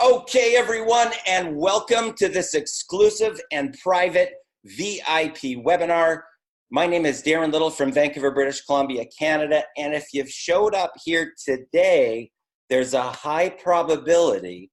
Okay, everyone, and welcome to this exclusive and private VIP webinar. My name is Darren Little from Vancouver, British Columbia, Canada, and if you've showed up here today, there's a high probability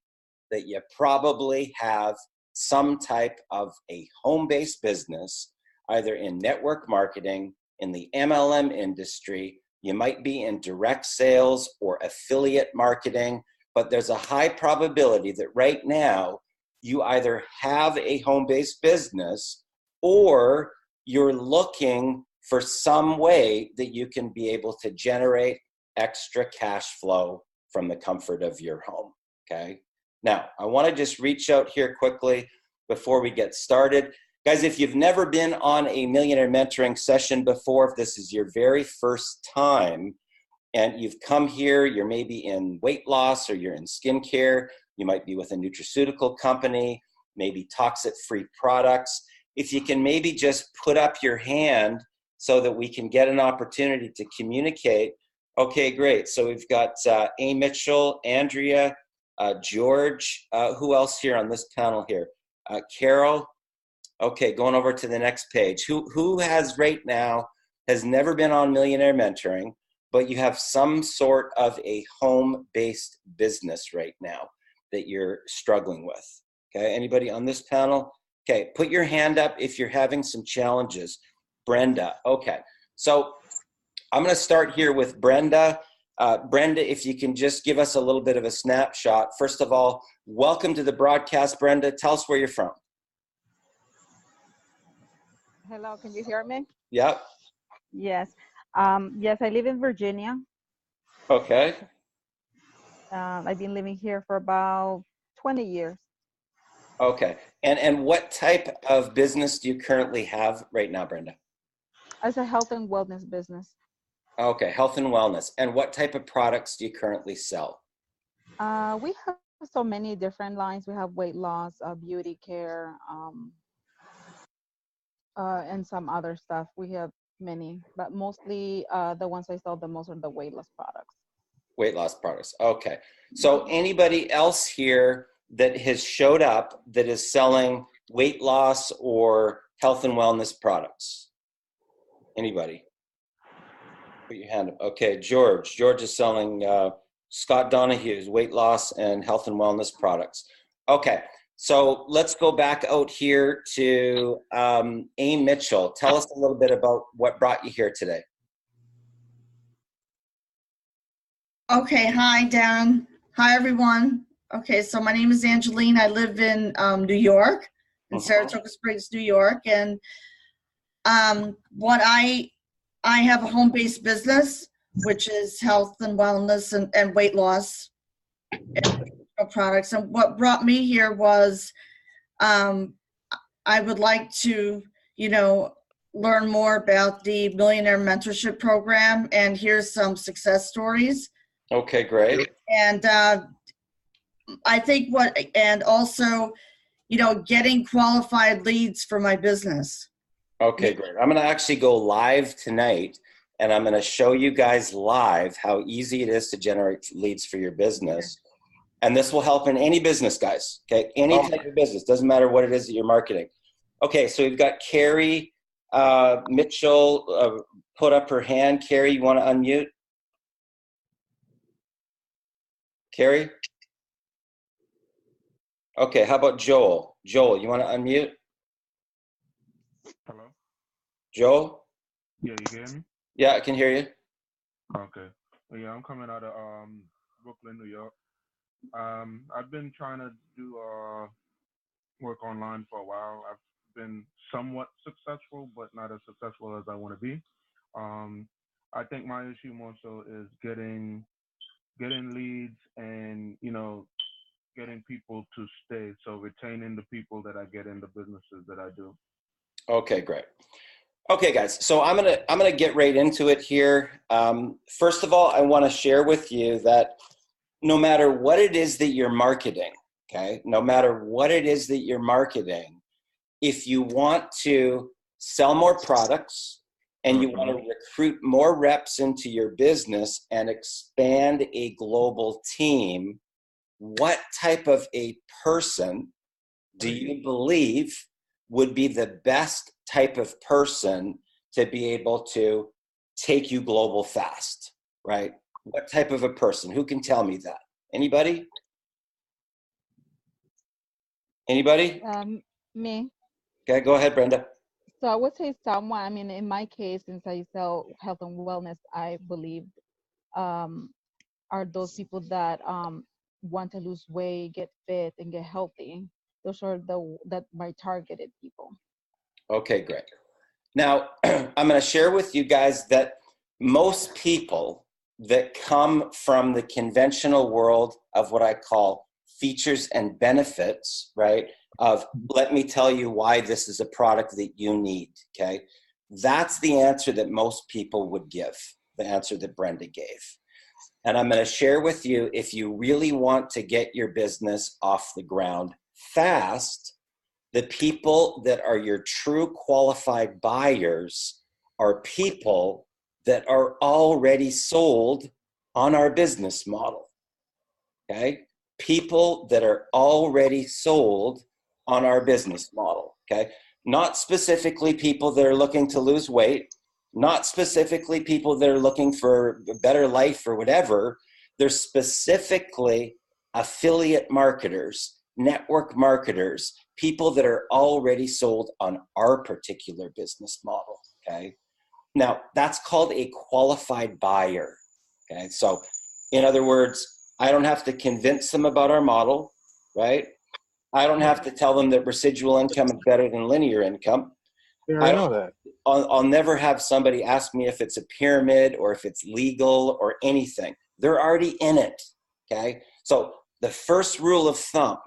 that you probably have some type of a home-based business, either in network marketing, in the MLM industry, you might be in direct sales or affiliate marketing, but there's a high probability that right now you either have a home-based business or you're looking for some way that you can be able to generate extra cash flow from the comfort of your home, okay? Now, I want to just reach out here quickly before we get started. Guys, if you've never been on a Millionaire Mentoring session before, if this is your very first time, and you've come here, you're maybe in weight loss or you're in skincare, you might be with a nutraceutical company, maybe toxic-free products. If you can maybe just put up your hand so that we can get an opportunity to communicate. Okay, great. So we've got A. Mitchell, Andrea, George, who else here on this panel here? Carol. Okay, going over to the next page. Who has right now, has never been on Millionaire Mentoring, but you have some sort of a home-based business right now that you're struggling with? Okay, anybody on this panel? Okay, put your hand up if you're having some challenges. Brenda, okay. So I'm gonna start here with Brenda. Brenda, if you can just give us a little bit of a snapshot. First of all, welcome to the broadcast, Brenda. Tell us where you're from. Hello, can you hear me? Yep. Yes. Yes, I live in Virginia. Okay. I've been living here for about 20 years. Okay. And what type of business do you currently have right now, Brenda? As a health and wellness business. Okay, health and wellness. And what type of products do you currently sell? We have so many different lines. We have weight loss, beauty care, and some other stuff. We have many, but mostly the ones I sell the most are the weight loss products. Weight loss products. Okay. So anybody else here that has showed up that is selling weight loss or health and wellness products? Anybody? Put your hand up. Okay, George. George is selling Scott Donahue's weight loss and health and wellness products. Okay. So let's go back out here to A. Mitchell. Tell us a little bit about what brought you here today. Okay, hi, Darren. Hi, everyone. Okay, so my name is Angeline. I live in New York, in Saratoga Springs, New York. And what I have a home-based business, which is health and wellness and weight loss products. And what brought me here was I would like to, learn more about the Millionaire Mentorship Program, and here's some success stories. Okay, great. And I think and also, getting qualified leads for my business. Okay, great. I'm going to actually go live tonight, and I'm going to show you guys live how easy it is to generate leads for your business. And this will help in any business, guys. Okay, any type of business. Doesn't matter what it is that you're marketing. Okay, so we've got Carrie Mitchell put up her hand. Carrie, you want to unmute? Carrie? Okay, how about Joel? Joel, you want to unmute? Hello? Joel? Yeah, you hear me? Yeah, I can hear you. Okay. Yeah, I'm coming out of Brooklyn, New York. I've been trying to do work online for a while. I've been somewhat successful, but not as successful as I want to be. I think my issue more so is getting leads and, getting people to stay. So retaining the people that I get in the businesses that I do. Okay, great. Okay, guys. So I'm gonna get right into it here. First of all, I want to share with you that no matter what it is that you're marketing, okay, no matter what it is that you're marketing, if you want to sell more products and you want to recruit more reps into your business and expand a global team, what type of a person do you believe would be the best type of person to be able to take you global fast, right? What type of a person? Who can tell me that? Anybody? Anybody? Me. Okay, go ahead, Brenda. So I would say someone, I mean, in my case, since I sell health and wellness, I believe um, are those people that want to lose weight, get fit, and get healthy. Those are my targeted people. Okay, great. Now, I'm going to share with you guys that most people that come from the conventional world of what I call features and benefits, right? Of let me tell you why this is a product that you need, okay? That's the answer that most people would give, the answer that Brenda gave. And I'm going to share with you, if you really want to get your business off the ground fast, the people that are your true qualified buyers are people that are already sold on our business model, okay? People that are already sold on our business model, okay? Not specifically people that are looking to lose weight, not specifically people that are looking for a better life or whatever. They're specifically affiliate marketers, network marketers, people that are already sold on our particular business model, okay? Now, that's called a qualified buyer, okay? So, in other words, I don't have to convince them about our model, right? I don't have to tell them that residual income is better than linear income. Yeah, I know that. I'll never have somebody ask me if it's a pyramid or if it's legal or anything. They're already in it, okay? So the first rule of thumb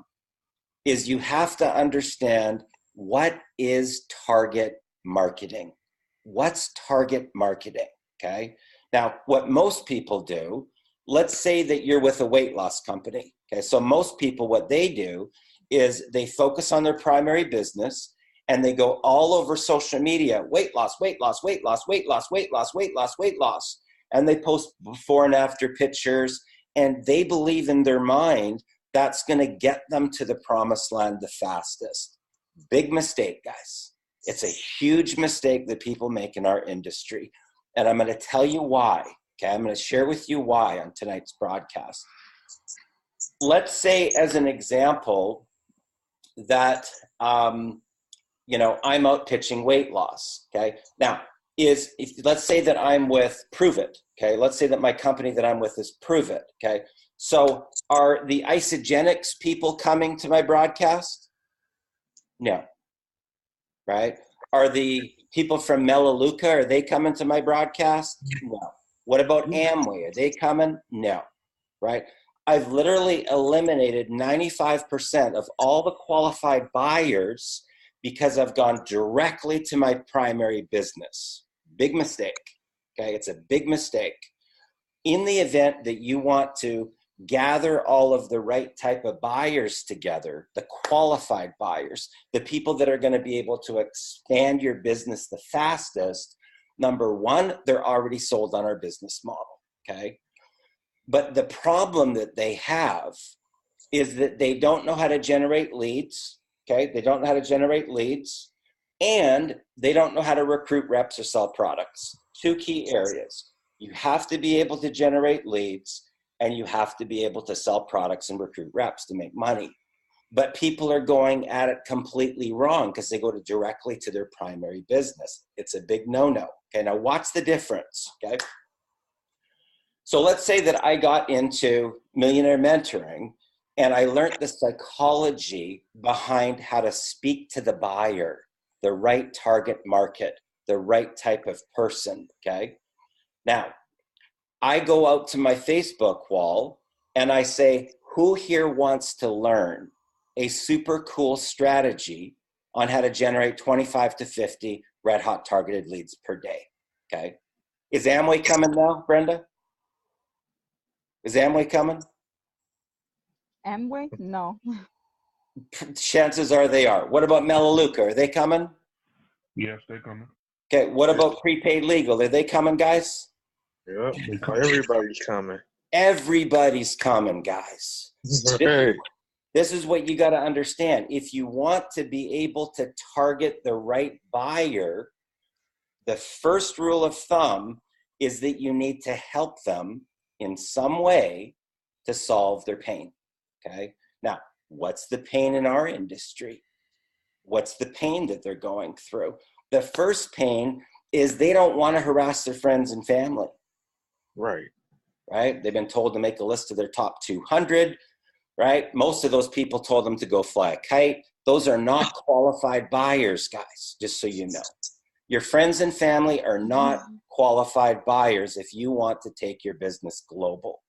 is you have to understand what is target marketing. What's target marketing, okay? Now, what most people do, let's say that you're with a weight loss company, okay? So most people, what they do is they focus on their primary business and they go all over social media, weight loss, weight loss, weight loss, weight loss, weight loss, weight loss, weight loss. And they post before and after pictures, and they believe in their mind that's going to get them to the promised land the fastest. Big mistake, guys. It's a huge mistake that people make in our industry. And I'm going to tell you why. Okay, I'm going to share with you why on tonight's broadcast. Let's say, as an example, that I'm out pitching weight loss. Okay, now let's say that I'm with Prove It. Okay, let's say that my company that I'm with is Prove It. Okay, so are the Isogenics people coming to my broadcast? No. Right? Are the people from Melaleuca, are they coming to my broadcast? No. What about Amway? Are they coming? No. Right? I've literally eliminated 95% of all the qualified buyers because I've gone directly to my primary business. Big mistake. Okay? It's a big mistake. In the event that you want to gather all of the right type of buyers together, the qualified buyers, the people that are going to be able to expand your business the fastest, number one, they're already sold on our business model, okay? But the problem that they have is that they don't know how to generate leads, okay? They don't know how to generate leads, and they don't know how to recruit reps or sell products. Two key areas. You have to be able to generate leads, and you have to be able to sell products and recruit reps to make money. But people are going at it completely wrong because they go directly to their primary business. It's a big no-no. Okay, now watch the difference, okay? So let's say that I got into Millionaire Mentoring and I learned the psychology behind how to speak to the buyer, the right target market, the right type of person, okay? Now, I go out to my Facebook wall and I say, who here wants to learn a super cool strategy on how to generate 25 to 50 red hot targeted leads per day? Okay. Is Amway coming now, Brenda? Is Amway coming? Amway? No. Chances are they are. What about Melaleuca? Are they coming? Yes, they're coming. Okay. What about prepaid legal? Are they coming, guys? Yep. Everybody's coming. Everybody's coming, guys. Hey. This is what you got to understand. If you want to be able to target the right buyer, the first rule of thumb is that you need to help them in some way to solve their pain. Okay. Now, what's the pain in our industry? What's the pain that they're going through? The first pain is they don't want to harass their friends and family. Right. Right? They've been told to make a list of their top 200. Right? Most of those people told them to go fly a kite. Those are not qualified buyers, guys, just so you know. Your friends and family are not qualified buyers if you want to take your business global.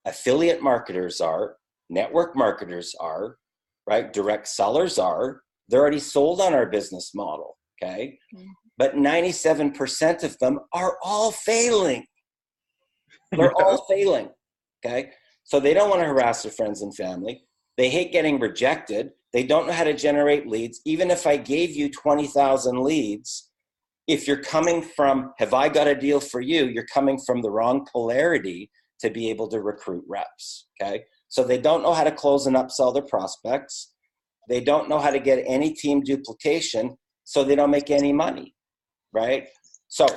Affiliate marketers are, network marketers are, right? Direct sellers are. They're already sold on our business model, okay? But 97% of them are all failing. They're all failing, okay? So they don't want to harass their friends and family. They hate getting rejected. They don't know how to generate leads. Even if I gave you 20,000 leads, if you're coming from, have I got a deal for you? You're coming from the wrong polarity to be able to recruit reps, okay? So they don't know how to close and upsell their prospects. They don't know how to get any team duplication, so they don't make any money, right? So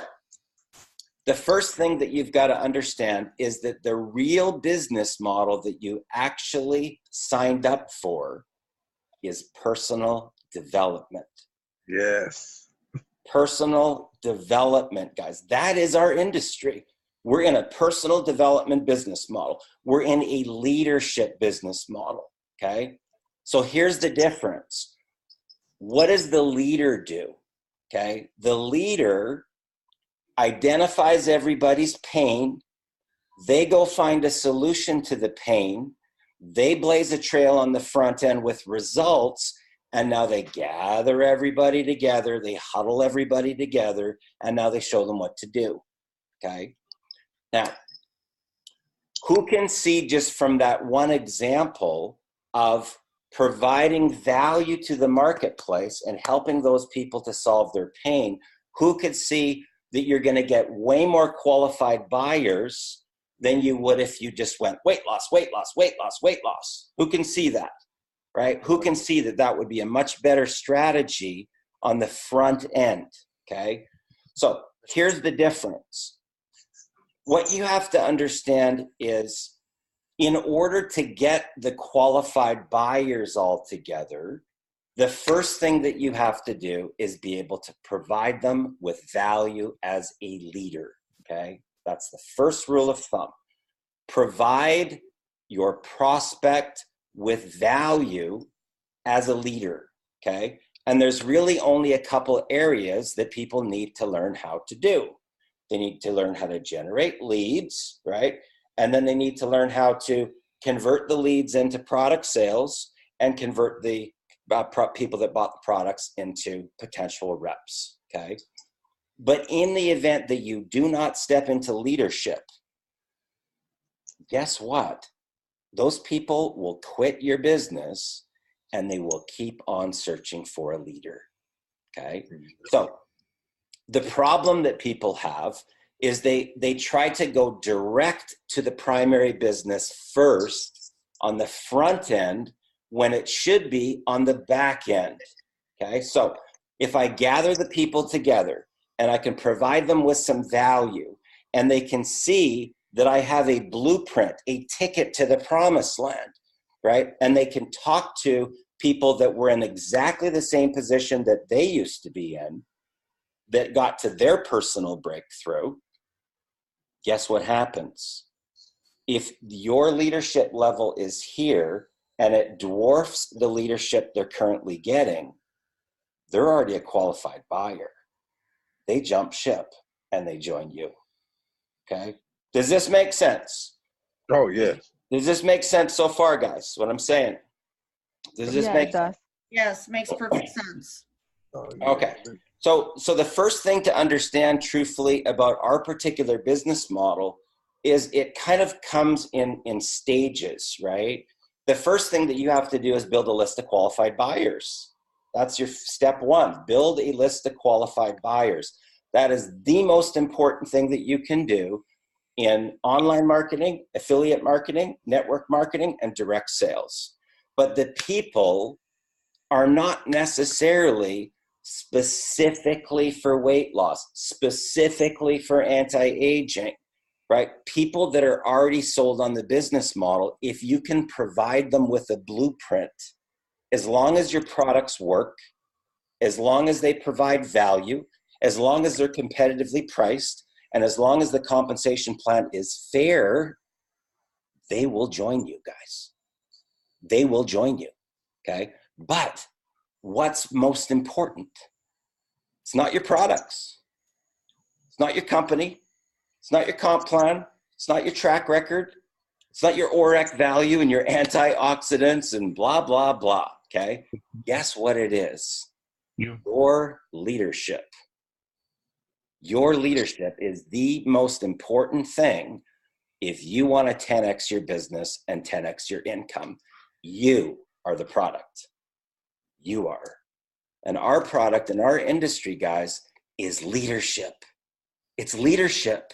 the first thing that you've got to understand is that the real business model that you actually signed up for is personal development. Yes. Personal development, guys. That is our industry. We're in a personal development business model. We're in a leadership business model, okay? So here's the difference. What does the leader do, okay? The leader identifies everybody's pain. They go find a solution to the pain. They blaze a trail on the front end with results. And now they gather everybody together. They huddle everybody together. And now they show them what to do. Okay. Now, who can see just from that one example of providing value to the marketplace and helping those people to solve their pain? Who could see that you're going to get way more qualified buyers than you would if you just went weight loss, weight loss, weight loss, weight loss? Who can see that, right? Who can see that that would be a much better strategy on the front end, okay? So here's the difference. What you have to understand is in order to get the qualified buyers all together, the first thing that you have to do is be able to provide them with value as a leader, okay? That's the first rule of thumb. Provide your prospect with value as a leader, okay? And there's really only a couple areas that people need to learn how to do. They need to learn how to generate leads, right? And then they need to learn how to convert the leads into product sales and convert the people that bought the products into potential reps, okay? But in the event that you do not step into leadership, guess what? Those people will quit your business and they will keep on searching for a leader, okay? So the problem that people have is they try to go direct to the primary business first on the front end when it should be on the back end, okay? So if I gather the people together and I can provide them with some value and they can see that I have a blueprint, a ticket to the promised land, right? And they can talk to people that were in exactly the same position that they used to be in, that got to their personal breakthrough. Guess what happens? If your leadership level is here and it dwarfs the leadership they're currently getting, they're already a qualified buyer. They jump ship and they join you, okay? Does this make sense? Oh, yes. Does this make sense so far, guys, what I'm saying? Does this make sense? Yes, makes perfect sense. Okay. So the first thing to understand truthfully about our particular business model is it kind of comes in stages, right? The first thing that you have to do is build a list of qualified buyers. That's your step one. Build a list of qualified buyers. That is the most important thing that you can do in online marketing, affiliate marketing, network marketing, and direct sales. But the people are not necessarily specifically for weight loss, specifically for anti-aging, right? People that are already sold on the business model, if you can provide them with a blueprint, as long as your products work, as long as they provide value, as long as they're competitively priced, and as long as the compensation plan is fair, they will join you guys. They will join you, okay? But what's most important? It's not your products. It's not your company. It's not your comp plan. It's not your track record. It's not your ORAC value and your antioxidants and blah, blah, blah, okay? Guess what it is? Your leadership. Your leadership is the most important thing if you want to 10x your business and 10x your income. You are the product. You are. And our product in our industry, guys, is leadership. It's leadership,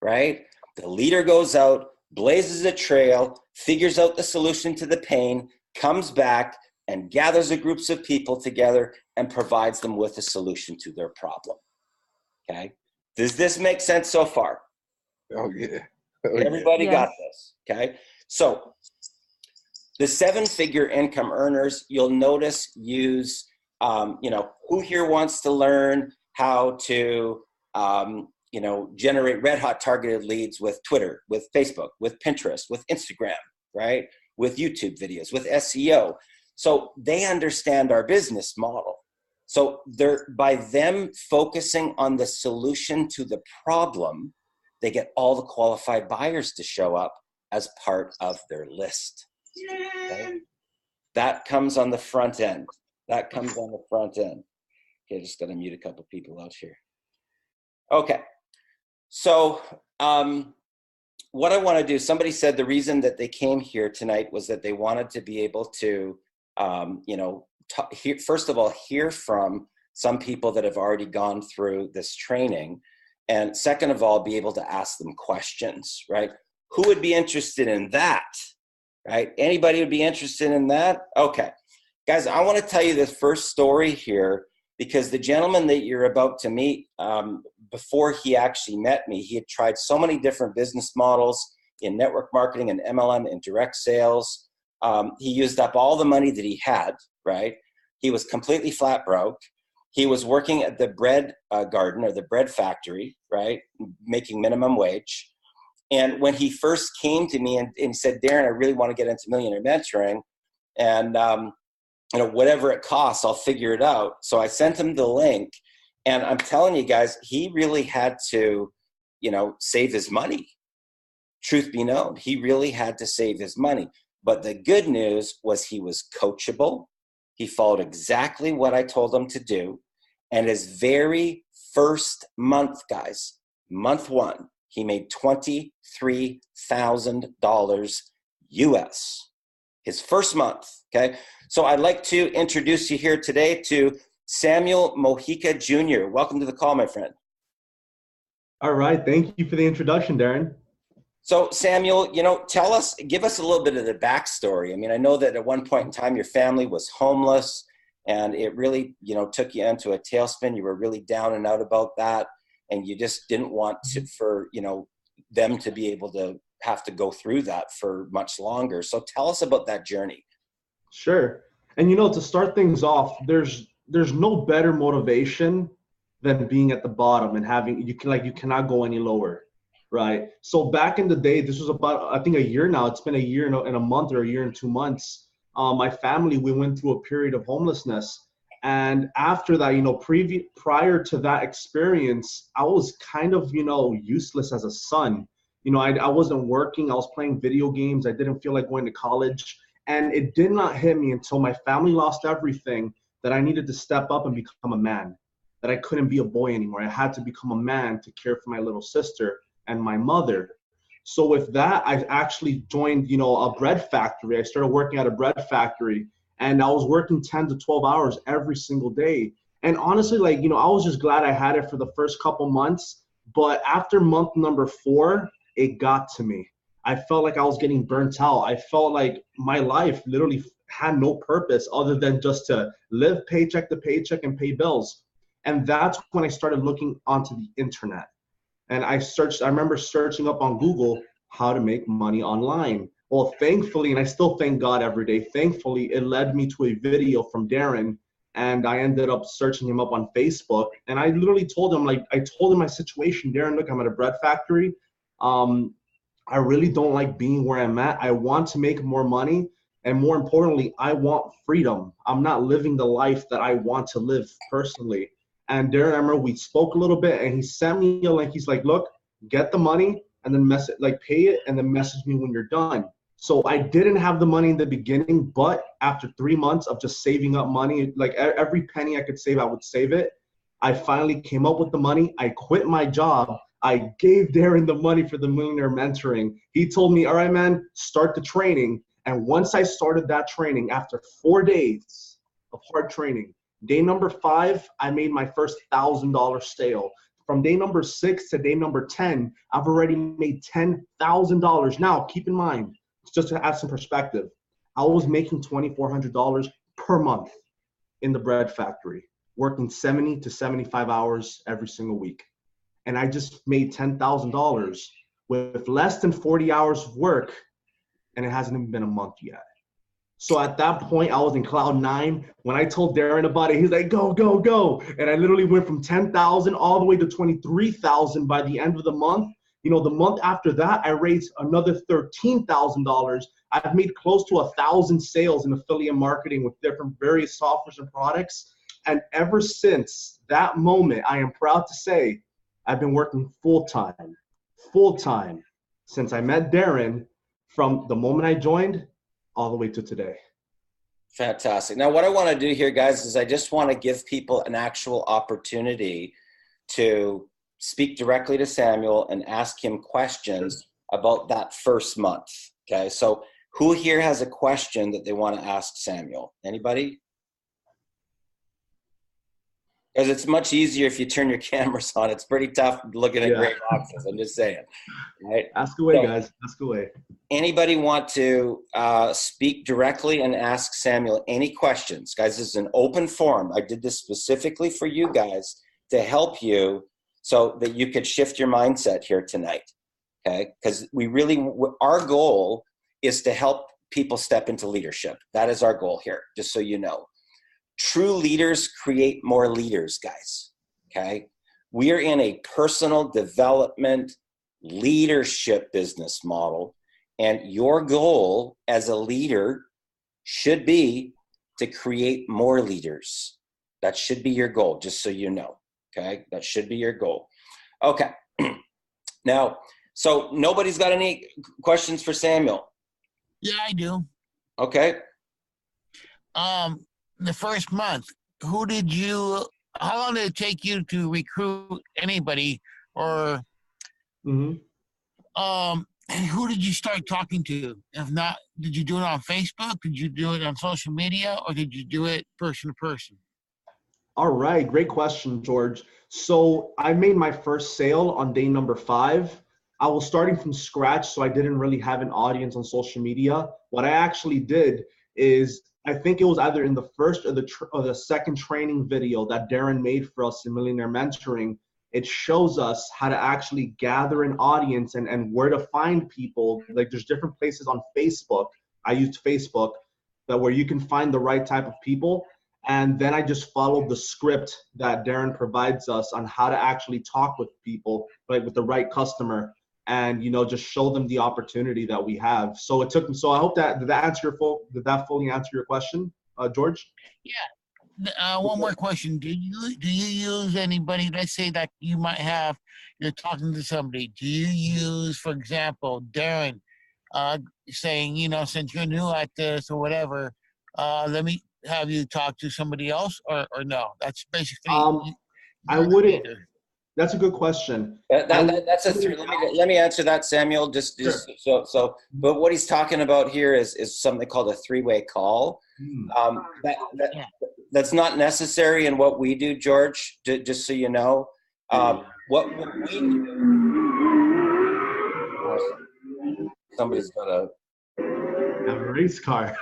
right? The leader goes out, blazes a trail, figures out the solution to the pain, comes back and gathers a groups of people together and provides them with a solution to their problem. Okay? Does this make sense so far? Oh, yeah. Everybody Yes. got this, okay? So the 7-figure income earners, you'll notice use, who here wants to learn how to, generate red hot targeted leads with Twitter, with Facebook, with Pinterest, with Instagram, right? With YouTube videos, with SEO. So they understand our business model. So by them focusing on the solution to the problem, they get all the qualified buyers to show up as part of their list. Okay? That comes on the front end. Okay, just got to mute a couple people out here. Okay. So what I want to do, somebody said the reason that they came here tonight was that they wanted to be able to, first of all, hear from some people that have already gone through this training. And second of all, be able to ask them questions, right? Who would be interested in that, right? Anybody would be interested in that? Okay. Guys, I want to tell you this first story here because the gentleman that you're about to meet, before he actually met me, he had tried so many different business models in network marketing and MLM and direct sales. He used up all the money that he had, right? He was completely flat broke. He was working at the bread garden or the bread factory, right? Making minimum wage. And when he first came to me and said, Darren, I really want to get into Millionaire Mentoring. And, whatever it costs, I'll figure it out. So I sent him the link. And I'm telling you guys, he really had to, save his money. Truth be known, he really had to save his money. But the good news was he was coachable. He followed exactly what I told him to do. And his very first month, guys, month 1, he made $23,000 US. His first month, okay? So I'd like to introduce you here today to Samuel Mojica Jr. Welcome to the call, my friend. All right. Thank you for the introduction, Darren. So Samuel, give us a little bit of the backstory. I mean, I know that at one point in time, your family was homeless and it really, took you into a tailspin. You were really down and out about that. And you just didn't want for them to be able to have to go through that for much longer. So tell us about that journey. Sure. And, to start things off, there's no better motivation than being at the bottom and you cannot go any lower. Right. So back in the day, this was about, I think, a year now. It's been a year and a month or a year and 2 months. My family, we went through a period of homelessness. And after that, prior to that experience, I was kind of, useless as a son. I wasn't working. I was playing video games. I didn't feel like going to college. And it did not hit me until my family lost everything that I needed to step up and become a man, that I couldn't be a boy anymore. I had to become a man to care for my little sister and my mother. So with that, I actually joined, a bread factory. I started working at a bread factory and I was working 10 to 12 hours every single day. And honestly, I was just glad I had it for the first couple months. But after month number 4, it got to me. I felt like I was getting burnt out. I felt like my life literally had no purpose other than just to live paycheck to paycheck and pay bills. And that's when I started looking onto the internet. And I remember searching up on Google how to make money online. Well, thankfully, and I still thank God every day, thankfully, it led me to a video from Darren, and I ended up searching him up on Facebook. And I literally told him, I told him my situation. Darren, look, I'm at a bread factory. I really don't like being where I'm at. I want to make more money. And more importantly, I want freedom. I'm not living the life that I want to live personally. And Darren, I remember we spoke a little bit, and he sent me a link. He's like, look, get the money and then pay it and then message me when you're done. So I didn't have the money in the beginning, but after 3 months of just saving up money, like every penny I could save, I would save it. I finally came up with the money. I quit my job. I gave Darren the money for the Millionaire Mentoring. He told me, all right, man, start the training. And once I started that training, after 4 days of hard training, day number 5, I made my first $1,000 sale. From day number 6 to day number 10, I've already made $10,000. Now, keep in mind, just to add some perspective, I was making $2,400 per month in the bread factory, working 70 to 75 hours every single week. And I just made $10,000 with less than 40 hours of work, and it hasn't even been a month yet. So at that point, I was in cloud 9. When I told Darren about it, he's like, go, go, go. And I literally went from 10,000 all the way to 23,000 by the end of the month. You know, the month after that, I raised another $13,000. I've made close to 1,000 sales in affiliate marketing with different various softwares and products. And ever since that moment, I am proud to say I've been working full-time since I met Darren, from the moment I joined all the way to today. Fantastic. Now, what I want to do here, guys, is I just want to give people an actual opportunity to speak directly to Samuel and ask him questions about that first month. Okay, so who here has a question that they want to ask Samuel? Anybody? Because it's much easier if you turn your cameras on. It's pretty tough looking at gray boxes. I'm just saying. Right? Ask away, guys. Ask away. Anybody want to speak directly and ask Samuel any questions? Guys, this is an open forum. I did this specifically for you guys to help you so that you could shift your mindset here tonight. Okay? Because our goal is to help people step into leadership. That is our goal here, just so you know. True leaders create more leaders, guys. Okay? We are in a personal development leadership business model, and your goal as a leader should be to create more leaders. That should be your goal, just so you know. Okay? That should be your goal. Okay. Now, so nobody's got any questions for Samuel? Yeah, I do. Okay. The first month, how long did it take you to recruit anybody, or who did you start talking to? If not, did you do it on Facebook? Did you do it on social media, or did you do it person to person? All right, great question, George. So I made my first sale on day number 5. I was starting from scratch, so I didn't really have an audience on social media. What I actually did is, I think it was either in the first or the second training video that Darren made for us in Millionaire Mentoring. It shows us how to actually gather an audience and where to find people. Like, there's different places on Facebook. I used Facebook, where you can find the right type of people. And then I just followed the script that Darren provides us on how to actually talk with people, like with the right customer, and just show them the opportunity that we have. So it took me. So I hope that did that fully answer your question, George? Yeah. One more question. Do you use anybody? Let's say that you're talking to somebody. Do you use, for example, Darren, saying, since you're new at this or whatever, let me have you talk to somebody else, or no? That's basically. I wouldn't. That's a good question. That's let me answer that, Samuel. Sure. So, but what he's talking about here is something called a 3-way call. That's not necessary in what we do, George. Just so you know, what we do. Awesome. Somebody's got a Have a race car.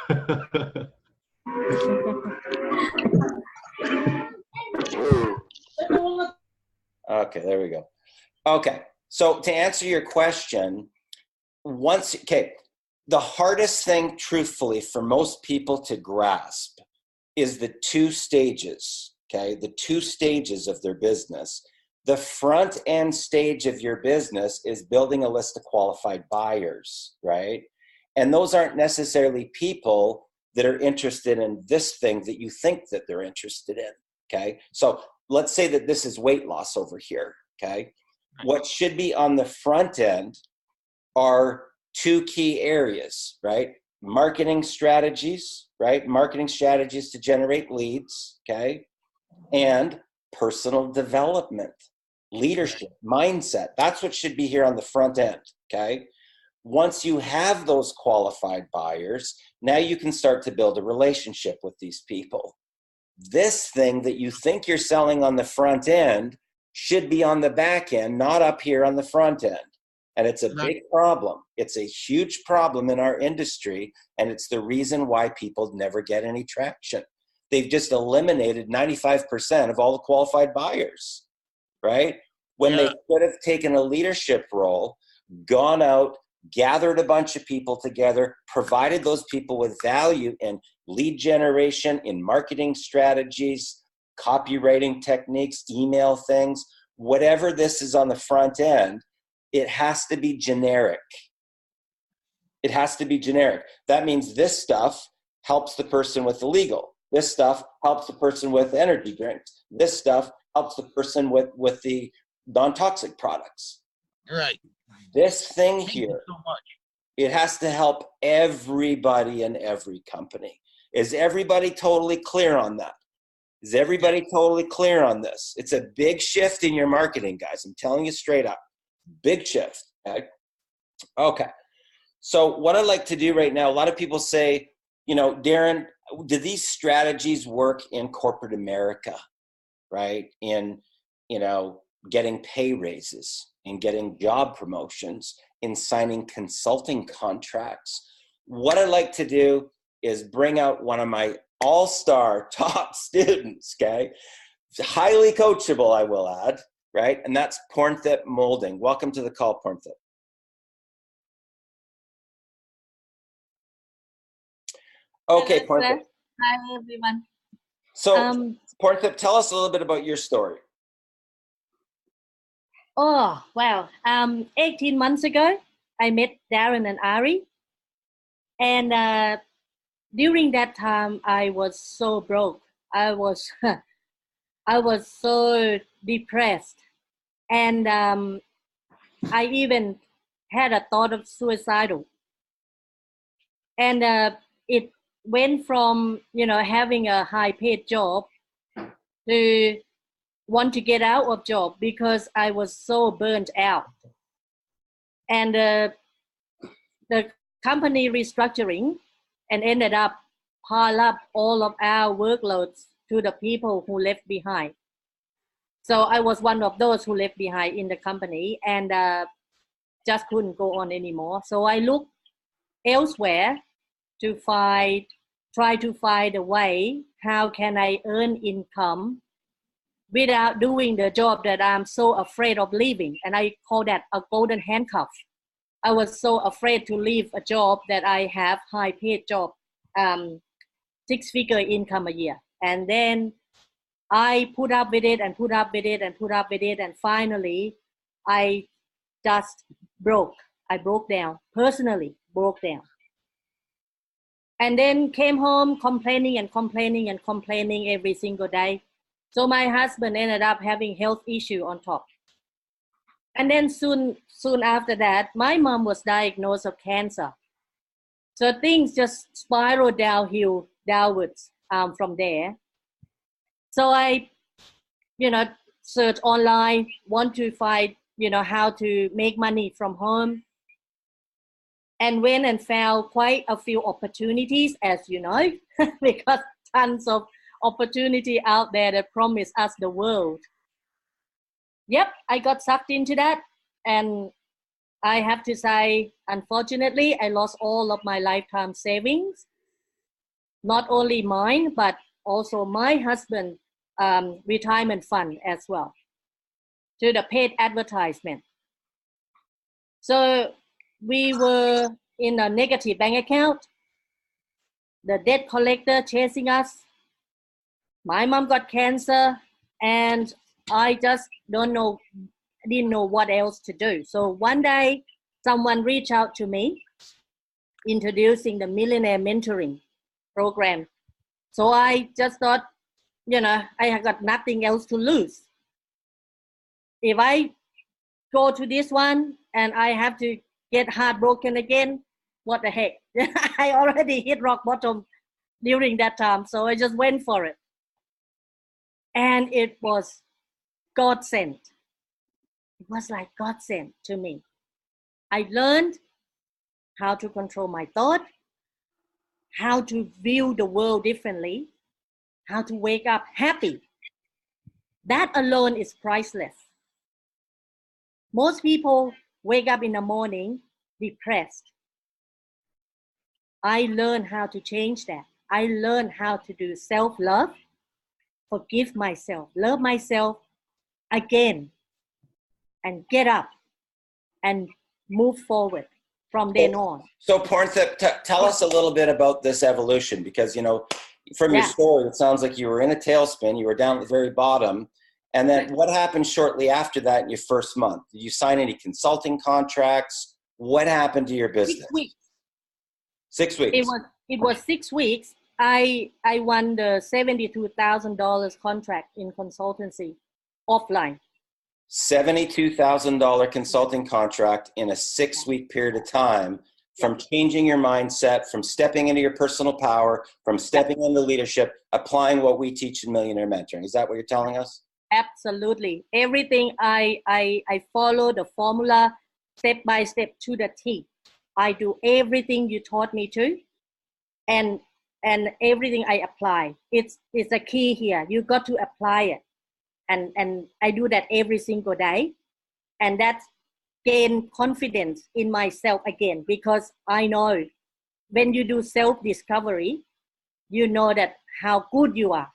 Okay, there we go. Okay, so to answer your question, the hardest thing, truthfully, for most people to grasp is the two stages, okay? The two stages of their business. The front end stage of your business is building a list of qualified buyers, right? And those aren't necessarily people that are interested in this thing that you think that they're interested in, okay? So let's say that this is weight loss over here, okay? What should be on the front end are two key areas, right? Marketing strategies, right? Marketing strategies to generate leads, okay? And personal development, leadership, mindset. That's what should be here on the front end, okay? Once you have those qualified buyers, now you can start to build a relationship with these people. This thing that you think you're selling on the front end should be on the back end, not up here on the front end. And it's a big problem. It's a huge problem in our industry, and it's the reason why people never get any traction. They've just eliminated 95% of all the qualified buyers, right? When they could have taken a leadership role, gone out, gathered a bunch of people together, provided those people with value in lead generation, in marketing strategies, copywriting techniques, email things, whatever this is on the front end, it has to be generic. It has to be generic. That means this stuff helps the person with the legal. This stuff helps the person with energy drinks. This stuff helps the person with the non-toxic products. Right. This thing Thank here, you so much. it has to help everybody in every company. Is everybody totally clear on that? Is everybody totally clear on this? It's a big shift in your marketing, guys. I'm telling you straight up. Big shift. Okay. So what I like to do right now, a lot of people say, you know, Darren, do these strategies work in corporate America, right? In, you know, getting pay raises, in getting job promotions, in signing consulting contracts. What I like to do is bring out one of my all-star top students, okay? Highly coachable, I will add, right? And that's Pornthip Molding. Welcome to the call, Pornthip. Okay, Hello, Pornthip. sir. Hi, everyone. So, Pornthip, tell us a little bit about your story. Oh, wow. 18 months ago, I met Darren and Ari. And during that time, I was so broke. I was, I was so depressed. And I even had a thought of suicidal. And it went from, you know, having a high paid job to want to get out of job because I was so burnt out. And the company restructuring and ended up pile up all of our workloads to the people who left behind. So I was one of those who left behind in the company and just couldn't go on anymore. So I looked elsewhere to try to find a way, how can I earn income without doing the job that I'm so afraid of leaving. And I call that a golden handcuff. I was so afraid to leave a job that I have high paid job, 6-figure income a year. And then I put up with it and put up with it and put up with it. And finally, I just broke. I broke down, personally broke down. And then came home complaining and complaining and complaining every single day. So my husband ended up having health issue on top. And then soon after that, my mom was diagnosed of cancer. So things just spiraled downwards from there. So I, you know, search online, want to find, you know, how to make money from home. And went and found quite a few opportunities, as you know, because tons of opportunity out there that promise us the world. Yep, I got sucked into that. And I have to say, unfortunately, I lost all of my lifetime savings, not only mine, but also my husband's retirement fund as well, to the paid advertisement. So we were in a negative bank account, the debt collector chasing us. My mom got cancer, and I just didn't know what else to do. So one day, someone reached out to me, introducing the Millionaire Mentoring program. So I just thought, I have got nothing else to lose. If I go to this one and I have to get heartbroken again, what the heck? I already hit rock bottom during that time, so I just went for it. And it was God sent. It was like God sent to me. I learned how to control my thought, how to view the world differently, how to wake up happy. That alone is priceless. Most people wake up in the morning depressed. I learned how to change that. I learned how to do self-love, forgive myself, love myself again, and get up and move forward from then on. So Pornthip, tell us a little bit about this evolution, because, from your story, it sounds like you were in a tailspin, you were down at the very bottom. And then what happened shortly after that in your first month? Did you sign any consulting contracts? What happened to your business? 6 weeks. 6 weeks. It was 6 weeks. I won the $72,000 contract in consultancy offline. $72,000 consulting contract in a 6-week period of time, from changing your mindset, from stepping into your personal power, from stepping into leadership, applying what we teach in Millionaire Mentoring. Is that what you're telling us? Absolutely. Everything I follow the formula step by step to the T. I do everything you taught me to, and everything I apply. It's a key here. You got to apply it. And I do that every single day. And that's gain confidence in myself again, because I know when you do self-discovery, you know that how good you are,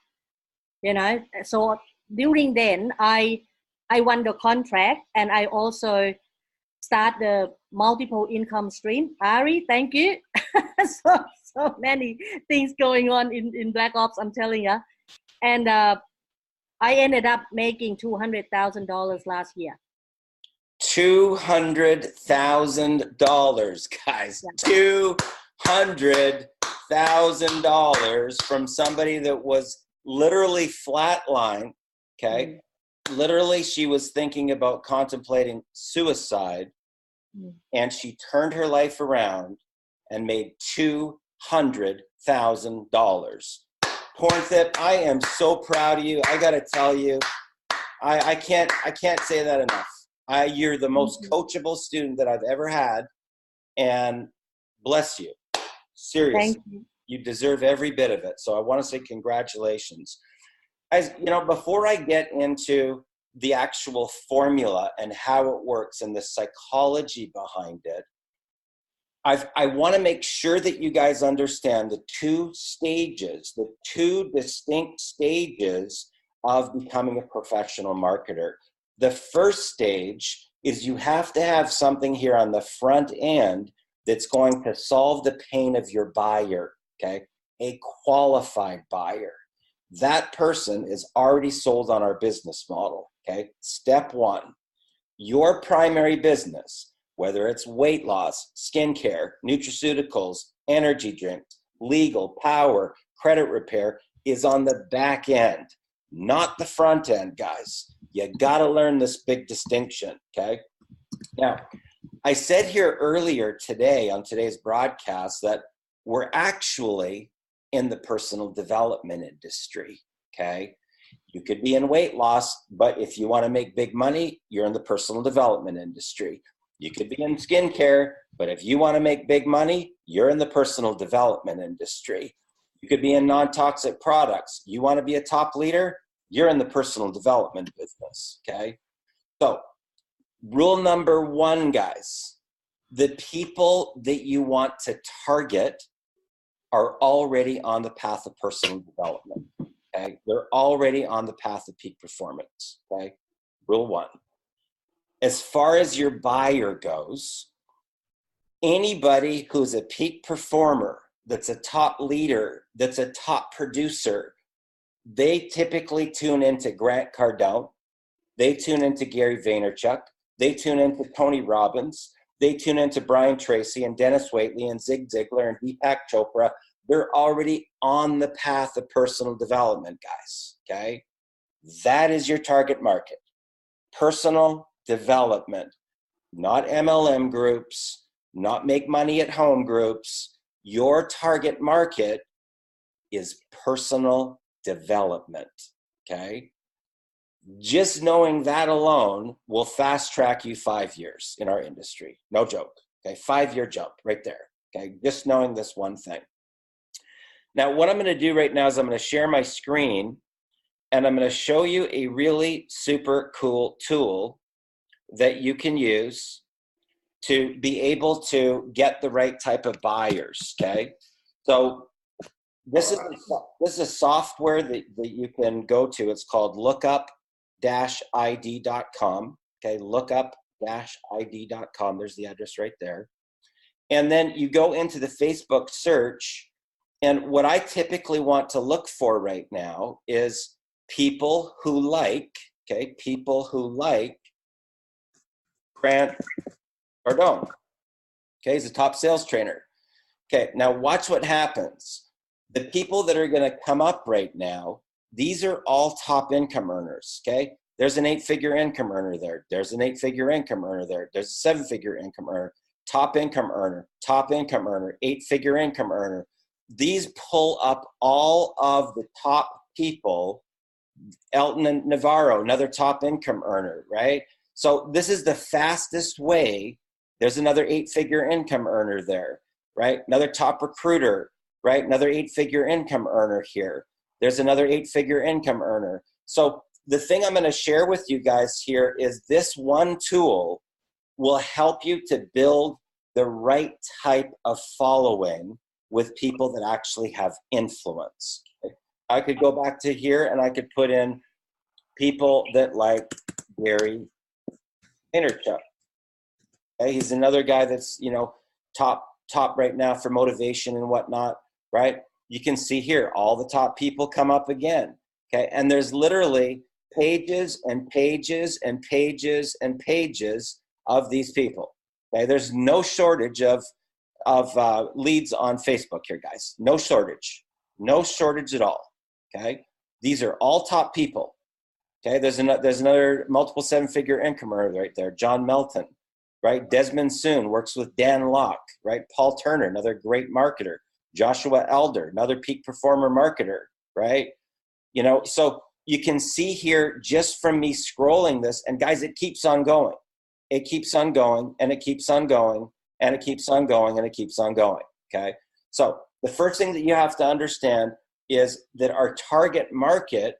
So during then, I won the contract, and I also start the multiple income stream. Ari, thank you. so many things going on in Black Ops, I'm telling you. And I ended up making $200,000 last year. $200,000, guys. Yeah. $200,000 from somebody that was literally flatline. Okay. Mm-hmm. Literally, she was thinking about contemplating suicide, and she turned her life around and made $200,000. Pornthip, I am so proud of you. I got to tell you, I can't say that enough. You're the most coachable student that I've ever had, and bless you. Seriously, thank you. You deserve every bit of it. So I want to say congratulations. As before I get into the actual formula and how it works and the psychology behind it, I want to make sure that you guys understand the two distinct stages of becoming a professional marketer. The first stage is you have to have something here on the front end that's going to solve the pain of your buyer, okay? A qualified buyer. That person is already sold on our business model, okay? Step one, your primary business, whether it's weight loss, skincare, nutraceuticals, energy drinks, legal, power, credit repair, is on the back end, not the front end, guys. You got to learn this big distinction, okay? Now, I said here earlier today on today's broadcast that we're actually in the personal development industry, okay? You could be in weight loss, but if you want to make big money, you're in the personal development industry. You could be in skincare, but if you want to make big money, you're in the personal development industry. You could be in non-toxic products. You want to be a top leader, you're in the personal development business, okay? So rule number one, guys, the people that you want to target are already on the path of personal development. Okay, they're already on the path of peak performance. Okay, rule one. As far as your buyer goes, anybody who's a peak performer, that's a top leader, that's a top producer, they typically tune into Grant Cardone, they tune into Gary Vaynerchuk, they tune into Tony Robbins, they tune into Brian Tracy and Dennis Waitley and Zig Ziglar and Deepak Chopra. They're already on the path of personal development, guys, okay? That is your target market. Personal development, not MLM groups, not make money at home groups. Your target market is personal development, okay? Just knowing that alone will fast track you 5 years in our industry. No joke, okay? 5-year jump right there, okay? Just knowing this one thing. Now, what I'm going to do right now is I'm going to share my screen, and I'm going to show you a really super cool tool that you can use to be able to get the right type of buyers, okay? So this is a software that you can go to. It's called lookup-id.com, okay? Lookup-id.com. There's the address right there. And then you go into the Facebook search, and what I typically want to look for right now is people who like, okay, people who like Grant Cardone. Okay, he's a top sales trainer. Okay, now watch what happens. The people that are going to come up right now, these are all top income earners, okay? There's an 8-figure income earner there. There's an 8-figure income earner there. There's a 7-figure income earner, top income earner, 8-figure income earner. These pull up all of the top people. Elton Navarro, another top income earner, right? So this is the fastest way. There's another 8-figure income earner there, right? Another top recruiter, right? Another 8-figure income earner here. There's another 8-figure income earner. So the thing I'm going to share with you guys here is this one tool will help you to build the right type of following with people that actually have influence. I could go back to here and I could put in people that like Gary Vaynerchuk. Okay, he's another guy that's, you know, top right now for motivation and whatnot, right? You can see here, all the top people come up again, okay? And there's literally pages and pages and pages and pages of these people, okay? There's no shortage of leads on Facebook here, guys. No shortage at all, okay? These are all top people, okay? There's another multiple 7-figure income earner right there, John Melton, right? Desmond Soon works with Dan Locke, right? Paul Turner, another great marketer. Joshua Elder, another peak performer marketer, right? You know, so you can see here just from me scrolling this, and guys, it keeps on going. It keeps on going, and it keeps on going, and it keeps on going, and it keeps on going, okay? So the first thing that you have to understand is that our target market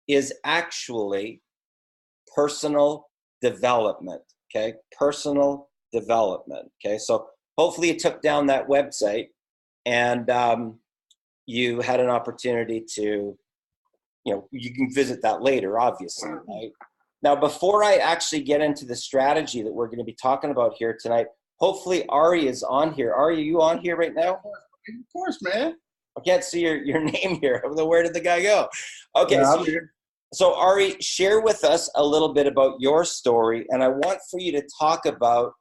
is actually personal development, okay? Personal development, okay? So hopefully you took down that website and you had an opportunity to, you know, you can visit that later, obviously, right? Now, before I actually get into the strategy that we're going to be talking about here tonight, hopefully Ari is on here. Ari, are you on here right now? Of course, man. I can't see your name here. Where did the guy go? Okay, Yeah, so, so Ari, share with us a little bit about your story, and I want for you to talk about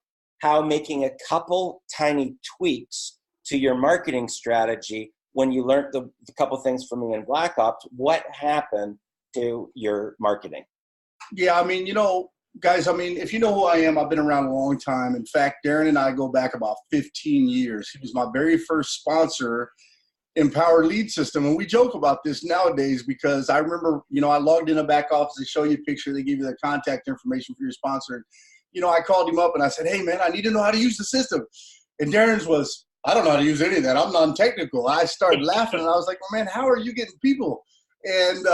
how making a couple tiny tweaks to your marketing strategy when you learned the couple things from me in Black Ops, what happened to your marketing? Yeah, I mean, you know, guys, I mean, if you know who I am, I've been around a long time. In fact, Darren and I go back about 15 years. He was my very first sponsor in Power Lead System. And we joke about this nowadays because I remember, you know, I logged in a back office, they show you a picture, they give you the contact information for your sponsor. You know, I called him up and I said, hey, man, I need to know how to use the system. And Darren's was, I don't know how to use any of that. I'm non-technical. I started laughing and I was like, well, man, how are you getting people? And,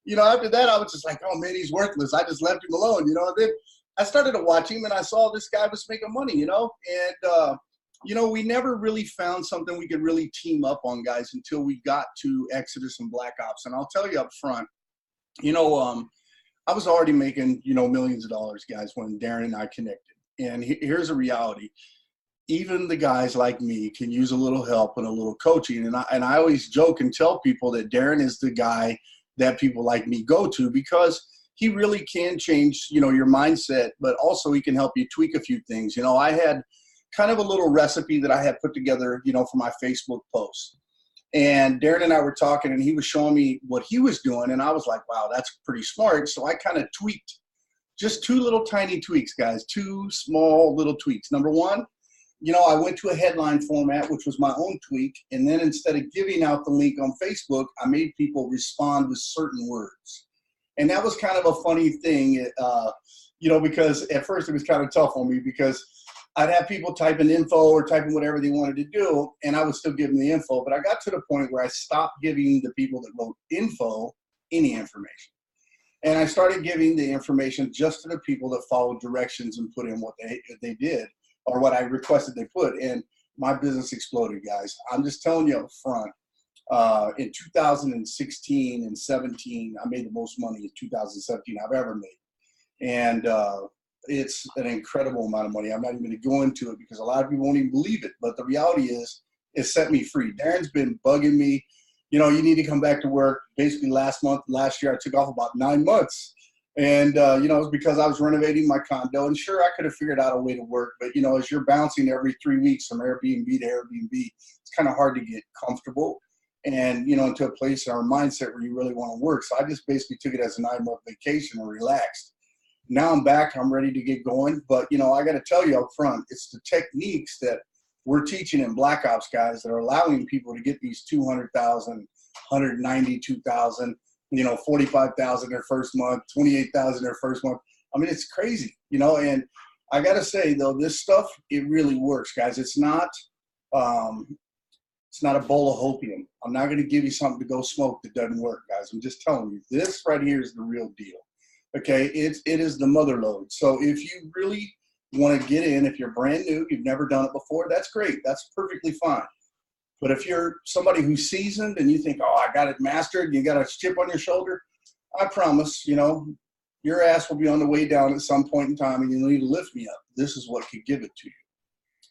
you know, after that, I was just like, oh, man, he's worthless. I just left him alone, you know. And then I started to watch him, and I saw this guy was making money, and we never really found something we could really team up on, guys, until we got to Exodus and Black Ops. And I'll tell you up front, I was already making, millions of dollars, guys, when Darren and I connected. And here's a reality. Even the guys like me can use a little help and a little coaching. And I always joke and tell people that Darren is the guy that people like me go to, because he really can change, your mindset, but also he can help you tweak a few things. I had kind of a little recipe that I had put together, for my Facebook post. And Darren and I were talking, and he was showing me what he was doing. And I was like, wow, that's pretty smart. So I kind of tweaked just 2 little tiny tweaks, guys, 2 small little tweaks. Number one, I went to a headline format, which was my own tweak. And then instead of giving out the link on Facebook, I made people respond with certain words. And that was kind of a funny thing, because at first it was kind of tough on me, because I'd have people typing info or typing whatever they wanted to do, and I would still give them the info. But I got to the point where I stopped giving the people that wrote info any information. And I started giving the information just to the people that followed directions and put in what they did, or what I requested they put. And my business exploded, guys. I'm just telling you up front. In 2016 and 17, I made the most money in 2017 I've ever made. And it's an incredible amount of money. I'm not even going to go into it because a lot of people won't even believe it. But the reality is, it set me free. Darren's been bugging me. You need to come back to work. Basically last year, I took off about 9 months. And, it was because I was renovating my condo. And sure, I could have figured out a way to work. But, as you're bouncing every 3 weeks from Airbnb to Airbnb, it's kind of hard to get comfortable and, into a place or a mindset where you really want to work. So I just basically took it as a 9-month vacation and relaxed. Now I'm back. I'm ready to get going. But, I got to tell you up front, it's the techniques that we're teaching in Black Ops, guys, that are allowing people to get these 200,000, 192,000, 45,000 their first month, 28,000 their first month. I mean, it's crazy, and I got to say, though, this stuff, it really works, guys. It's not a bowl of hopium. I'm not going to give you something to go smoke that doesn't work, guys. I'm just telling you, this right here is the real deal. Okay, it is the mother lode. So if you really want to get in, if you're brand new, you've never done it before, that's great. That's perfectly fine. But if you're somebody who's seasoned and you think, oh, I got it mastered, you got a chip on your shoulder, I promise, your ass will be on the way down at some point in time, and you need to lift me up. This is what could give it to you.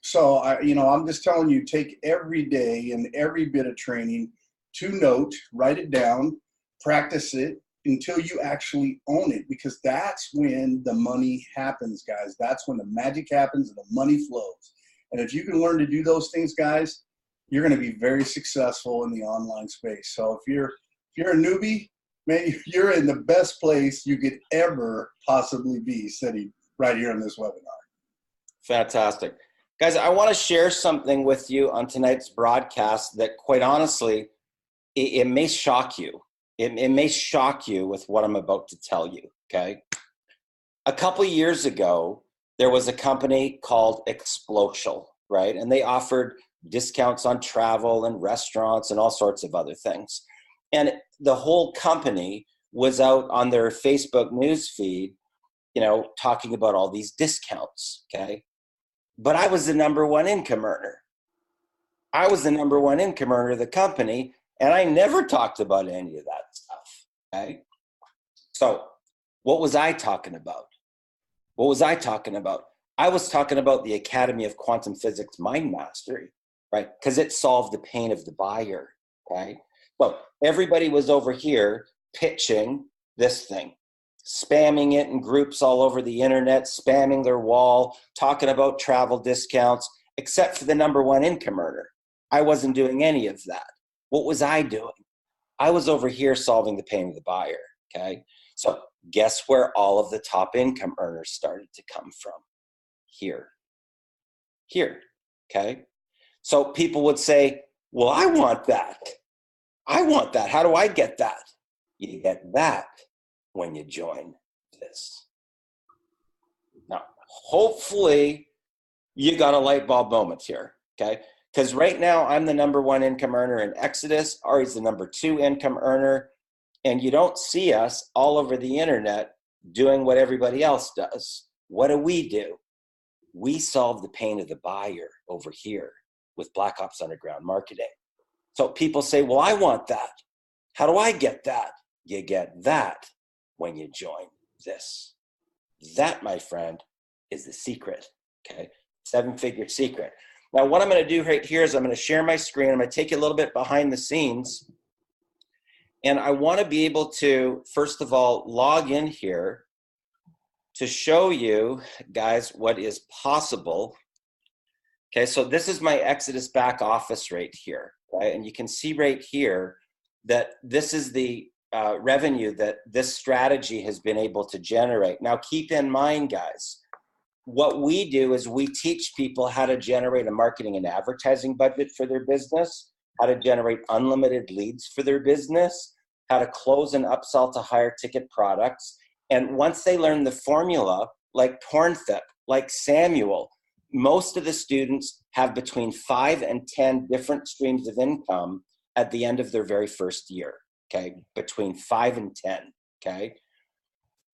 So I'm just telling you, take every day and every bit of training to note, write it down, practice it until you actually own it, because that's when the money happens, guys. That's when the magic happens and the money flows. And if you can learn to do those things, guys, you're going to be very successful in the online space. So if you're a newbie, man, you're in the best place you could ever possibly be, sitting right here in this webinar. Fantastic. Guys, I want to share something with you on tonight's broadcast that, quite honestly, it may shock you. It may shock you with what I'm about to tell you, okay? A couple of years ago, there was a company called Explocial, right? And they offered discounts on travel and restaurants and all sorts of other things. And the whole company was out on their Facebook news feed, talking about all these discounts, okay? But I was the number one income earner. I was the number one income earner of the company, and I never talked about any of that stuff, okay? So what was I talking about? What was I talking about? I was talking about the Academy of Quantum Physics Mind Mastery, right? Because it solved the pain of the buyer, right? Well, everybody was over here pitching this thing, spamming it in groups all over the internet, spamming their wall, talking about travel discounts, except for the number one income earner. I wasn't doing any of that. What was I doing? I was over here solving the pain of the buyer, okay? So guess where all of the top income earners started to come from? Here, okay? So people would say, well, I want that. I want that. How do I get that? You get that when you join this. Now, hopefully you got a light bulb moment here, okay? Because right now I'm the number one income earner in Exodus. Ari's the number two income earner. And you don't see us all over the internet doing what everybody else does. What do? We solve the pain of the buyer over here with Black Ops Underground Marketing. So people say, well, I want that. How do I get that? You get that when you join this. That, my friend, is the secret, okay? 7-figure secret. Now, what I'm going to do right here is I'm going to share my screen. I'm going to take you a little bit behind the scenes. And I want to be able to, first of all, log in here to show you, guys, what is possible. Okay, so this is my Exodus back office right here, right? And you can see right here that this is the revenue that this strategy has been able to generate. Now, keep in mind, guys, what we do is we teach people how to generate a marketing and advertising budget for their business, how to generate unlimited leads for their business, how to close and upsell to higher ticket products. And once they learn the formula, like Pornthip, like Samuel, most of the students have between 5 and 10 different streams of income at the end of their very first year, okay? Between 5 and 10, okay?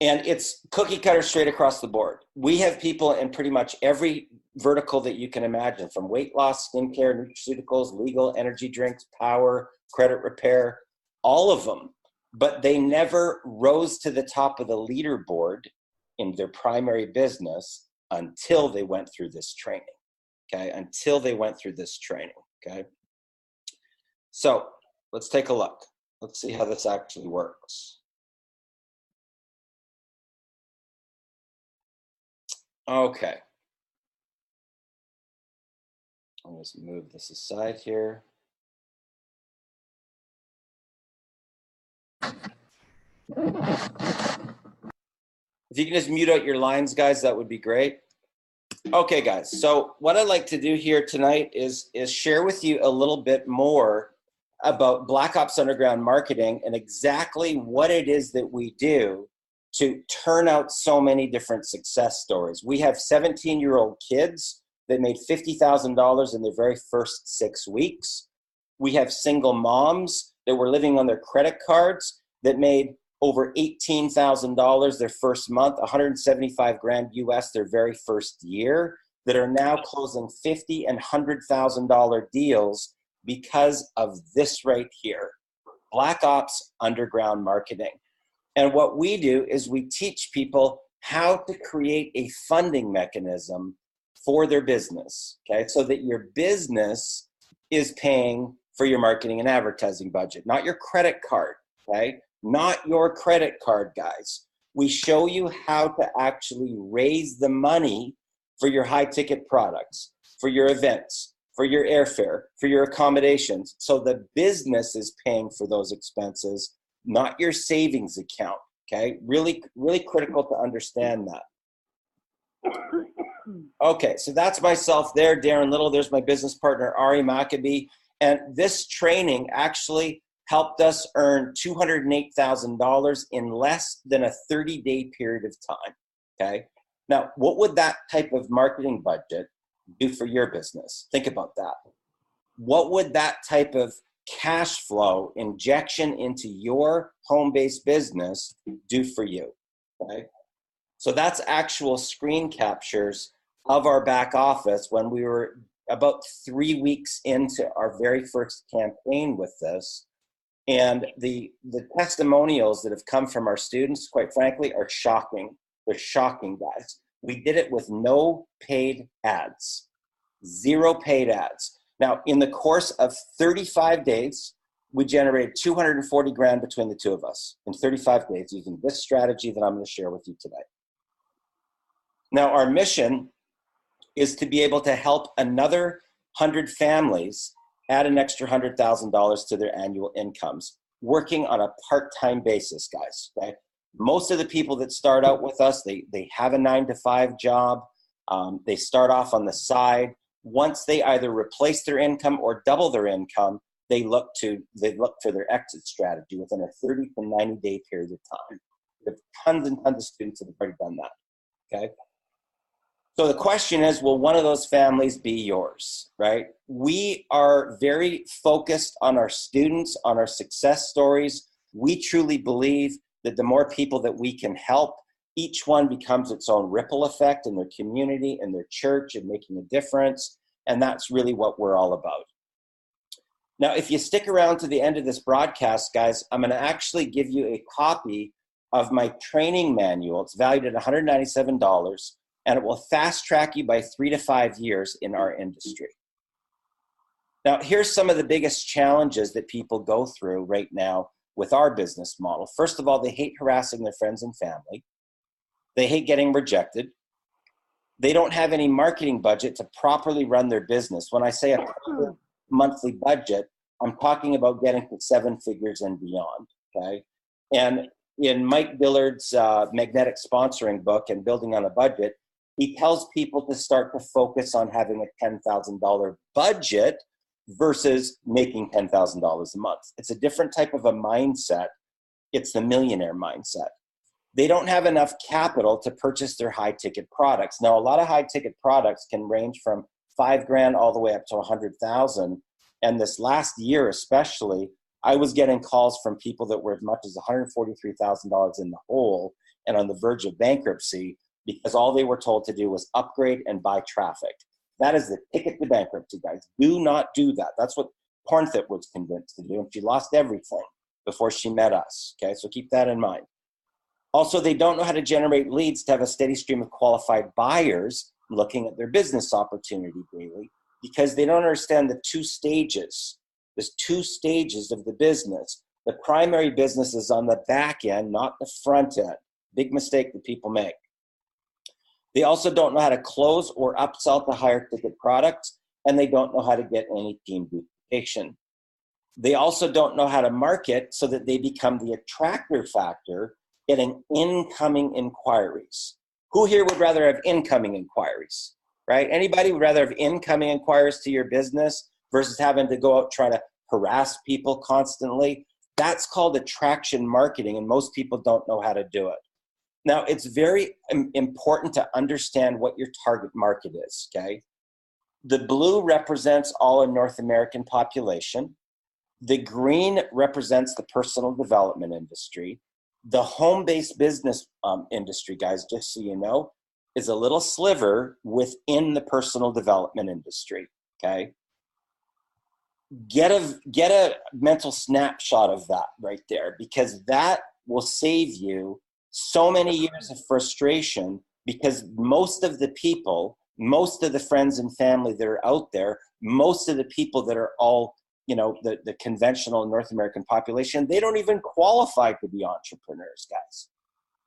And it's cookie cutter straight across the board. We have people in pretty much every vertical that you can imagine, from weight loss, skincare, nutraceuticals, legal, energy drinks, power, credit repair, all of them. But they never rose to the top of the leaderboard in their primary business until they went through this training, okay? Until they went through this training, okay? So let's take a look. Let's see how this actually works. Okay. I'll just move this aside here. If you can just mute out your lines, guys, that would be great. Okay, guys, so what I'd like to do here tonight is share with you a little bit more about Black Ops Underground Marketing and exactly what it is that we do to turn out so many different success stories. We have 17-year-old kids that made $50,000 in their very first 6 weeks. We have single moms that were living on their credit cards that made over $18,000 their first month, 175 grand US their very first year, that are now closing $50,000 and $100,000 deals because of this right here, Black Ops Underground Marketing. And what we do is we teach people how to create a funding mechanism for their business, okay? So that your business is paying for your marketing and advertising budget, not your credit card, okay? Not your credit card, guys. We show you how to actually raise the money for your high ticket products, for your events, for your airfare, for your accommodations. So the business is paying for those expenses, not your savings account, okay? Really, really critical to understand that. Okay, so that's myself there, Darren Little. There's my business partner, Ari Maccabee. And this training actually helped us earn $208,000 in less than a 30-day period of time, okay? Now, what would that type of marketing budget do for your business? Think about that. What would that type of cash flow injection into your home-based business do for you, okay? So that's actual screen captures of our back office when we were about 3 weeks into our very first campaign with this. And the testimonials that have come from our students, quite frankly, are shocking. They're shocking, guys. We did it with no paid ads, 0 paid ads. Now, in the course of 35 days, we generated 240 grand between the two of us in 35 days using this strategy that I'm going to share with you today. Now, our mission is to be able to help another 100 families add an extra $100,000 to their annual incomes, working on a part-time basis, guys, okay? Most of the people that start out with us, they have a 9-to-5 job. They start off on the side. Once they either replace their income or double their income, they look for their exit strategy within a 30 to 90-day period of time. We have tons and tons of students that have already done that, okay? So the question is, will one of those families be yours, right? We are very focused on our students, on our success stories. We truly believe that the more people that we can help, Each one becomes its own ripple effect in their community, in their church, and making a difference. And that's really what we're all about. Now, if you stick around to the end of this broadcast, guys, I'm going to actually give you a copy of my training manual. It's valued at $197, and it will fast track you by 3 to 5 years in our industry. Now, here's some of the biggest challenges that people go through right now with our business model. First of all, they hate harassing their friends and family. They hate getting rejected. They don't have any marketing budget to properly run their business. When I say a monthly budget, I'm talking about getting to 7 figures and beyond, okay? And in Mike Dillard's magnetic sponsoring book and Building on a Budget, he tells people to start to focus on having a $10,000 budget versus making $10,000 a month. It's a different type of a mindset. It's the millionaire mindset. They don't have enough capital to purchase their high ticket products. Now, a lot of high ticket products can range from $5,000 all the way up to 100,000. And this last year, especially, I was getting calls from people that were as much as $143,000 in the hole and on the verge of bankruptcy because all they were told to do was upgrade and buy traffic. That is the ticket to bankruptcy, guys. Do not do that. That's what Pornthip was convinced to do, and she lost everything before she met us, okay? So keep that in mind. Also, they don't know how to generate leads to have a steady stream of qualified buyers looking at their business opportunity daily because they don't understand the 2 stages. There's 2 stages of the business. The primary business is on the back end, not the front end. Big mistake that people make. They also don't know how to close or upsell to higher ticket products, and they don't know how to get any team duplication. They also don't know how to market so that they become the attractor factor, getting incoming inquiries. Who here would rather have incoming inquiries, right? Anybody would rather have incoming inquiries to your business versus having to go out try to harass people constantly? That's called attraction marketing, and most people don't know how to do it. Now, it's very important to understand what your target market is, okay? The blue represents all in North American population. The green represents the personal development industry. The home-based business industry, guys, just so you know, is a little sliver within the personal development industry, okay? Get a mental snapshot of that right there, because that will save you so many years of frustration, because most of the people, most of the friends and family that are out there, most of the people that are all, you know, the conventional North American population, they don't even qualify to be entrepreneurs, guys.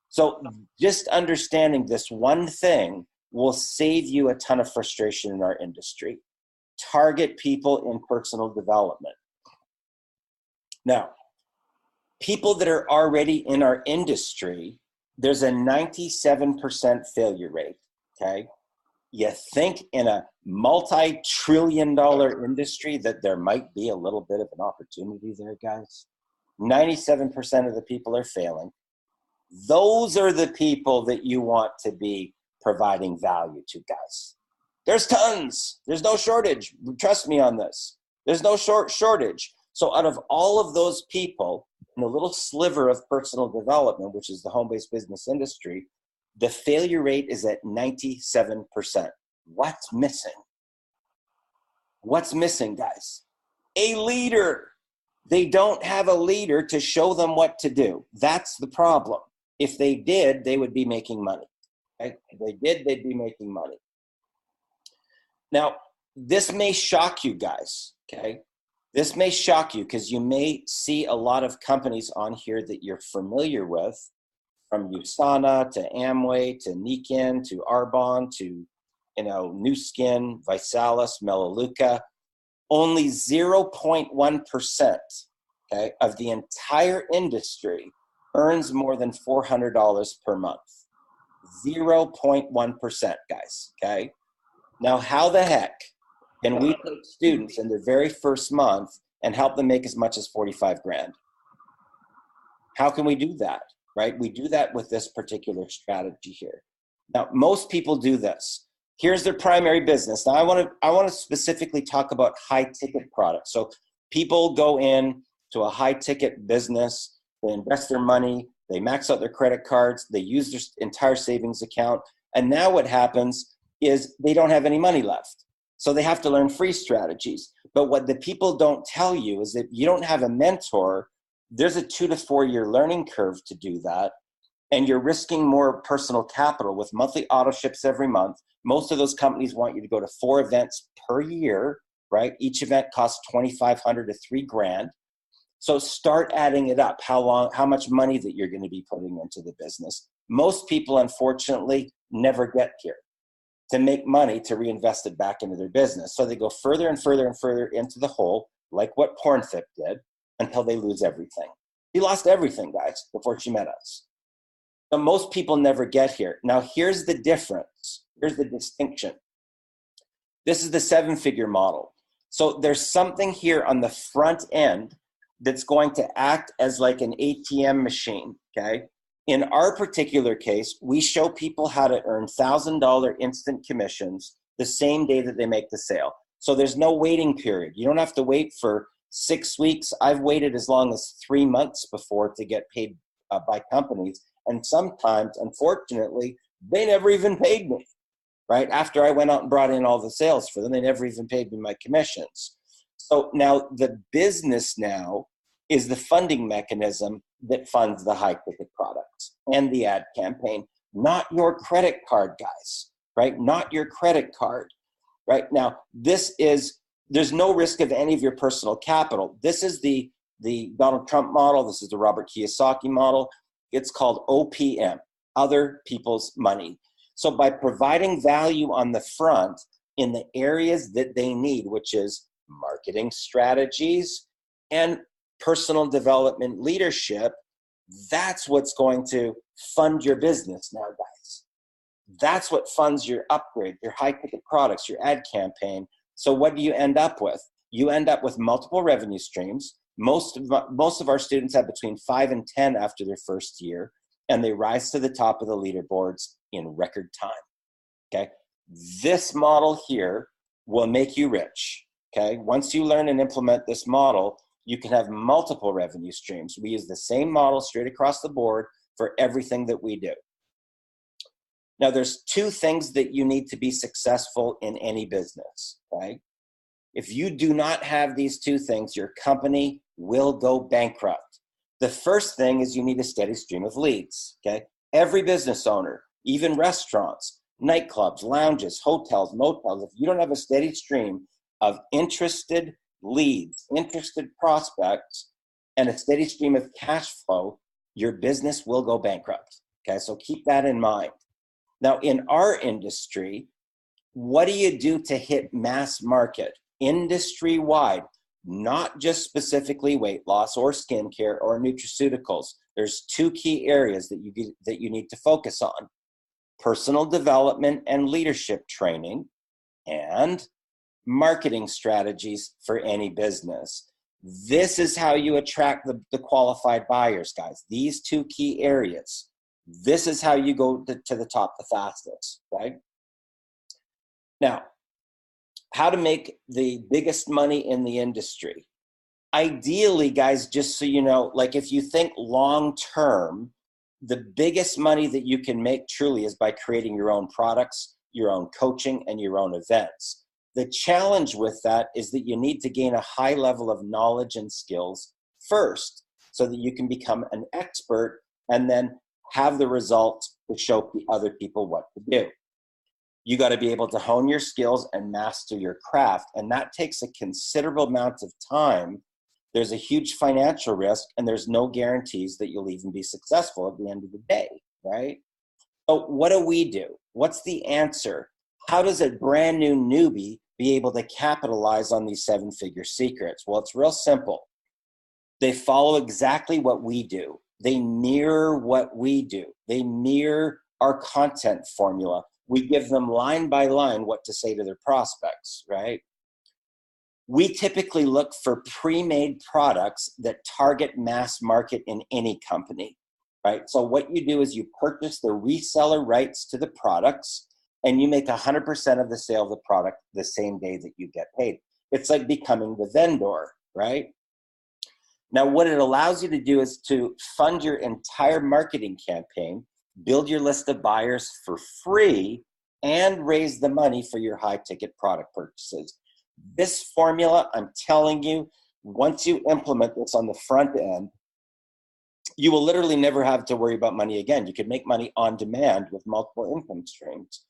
So just understanding this one thing will save you a ton of frustration in our industry. Target people in personal development. Now, people that are already in our industry, there's a 97% failure rate, okay? You think in a multi-trillion-dollar industry that there might be a little bit of an opportunity there, guys? 97% of the people are failing. Those are the people that you want to be providing value to, guys. There's tons. There's no shortage. Trust me on this. There's no shortage. So out of all of those people in a little sliver of personal development, which is the home-based business industry, the failure rate is at 97%. What's missing? What's missing, guys? A leader. They don't have a leader to show them what to do. That's the problem. If they did, they would be making money. Okay? If they did, they'd be making money. Now, this may shock you guys, okay? This may shock you because you may see a lot of companies on here that you're familiar with, from USANA to Amway to Nikin to Arbonne to, you know, Nu Skin, Visalis, Melaleuca. Only 0.1%, okay, of the entire industry earns more than $400 per month. 0.1%, guys, okay? Now, how the heck can we take students in their very first month and help them make as much as 45 grand? How can we do that, right? We do that with this particular strategy here. Now, most people do this. Here's their primary business. Now, I want to specifically talk about high ticket products. So people go in to a high ticket business, they invest their money they max out their credit cards, they use their entire savings account, and now what happens is they don't have any money left. So they have to learn free strategies. But what the people don't tell you is that you don't have a mentor, there's a 2 to 4 year learning curve to do that. And you're risking more personal capital with monthly auto ships every month. Most of those companies want you to go to 4 events per year, right? Each event costs $2,500 to $3,000. So start adding it up, how much money that you're going to be putting into the business. Most people, unfortunately, never get here to make money to reinvest it back into their business. So they go further and further and further into the hole, like what Pornthip did, until they lose everything. He lost everything, guys, before she met us. But most people never get here. Now, here's the difference. Here's the distinction. This is the 7-figure model. So there's something here on the front end that's going to act as like an ATM machine, okay? In our particular case, we show people how to earn $1,000 instant commissions the same day that they make the sale. So there's no waiting period. You don't have to wait for 6 weeks. I've waited as long as 3 months before to get paid by companies. And sometimes, unfortunately, they never even paid me, right? After I went out and brought in all the sales for them, they never even paid me my commissions. So now the business now is the funding mechanism that funds the high ticket products and the ad campaign, not your credit card, guys, right? Not your credit card, right? Now, there's no risk of any of your personal capital. This is the Donald Trump model. This is the Robert Kiyosaki model. It's called OPM, other people's money. So by providing value on the front in the areas that they need, which is marketing strategies and personal development leadership, that's what's going to fund your business now, guys. That's what funds your upgrade, your high ticket products, your ad campaign. So what do you end up with? You end up with multiple revenue streams. Most of our students have between 5 and 10 after their first year, and they rise to the top of the leaderboards in record time, okay? This model here will make you rich, okay? Once you learn and implement this model, you can have multiple revenue streams. We use the same model straight across the board for everything that we do. Now, there's 2 things that you need to be successful in any business, right? If you do not have these 2 things, your company will go bankrupt. The first thing is you need a steady stream of leads, okay? Every business owner, even restaurants, nightclubs, lounges, hotels, motels, if you don't have a steady stream of interested leads, interested prospects, and a steady stream of cash flow, your business will go bankrupt, okay? So keep that in mind. Now, in our industry, what do you do to hit mass market, industry-wide, not just specifically weight loss or skincare or nutraceuticals? There's 2 key areas that you need to focus on: personal development and leadership training, and marketing strategies for any business. This is how you attract the qualified buyers, guys. These 2 key areas. This is how you go to the top the fastest, right? Now, how to make the biggest money in the industry. Ideally, guys, just so you know, like if you think long term, the biggest money that you can make truly is by creating your own products, your own coaching, and your own events. The challenge with that is that you need to gain a high level of knowledge and skills first so that you can become an expert and then have the results to show other people what to do. You got to be able to hone your skills and master your craft, and that takes a considerable amount of time. There's a huge financial risk, and there's no guarantees that you'll even be successful at the end of the day, right? So what do we do? What's the answer? How does a brand new newbie be able to capitalize on these 7-figure secrets? Well, it's real simple. They follow exactly what we do. They mirror what we do. They mirror our content formula. We give them line by line what to say to their prospects, right? We typically look for pre-made products that target mass market in any company, right? So what you do is you purchase the reseller rights to the products, and you make 100% of the sale of the product the same day that you get paid. It's like becoming the vendor, right? Now, what it allows you to do is to fund your entire marketing campaign, build your list of buyers for free, and raise the money for your high ticket product purchases. This formula, I'm telling you, once you implement this on the front end, you will literally never have to worry about money again. You can make money on demand with multiple income streams.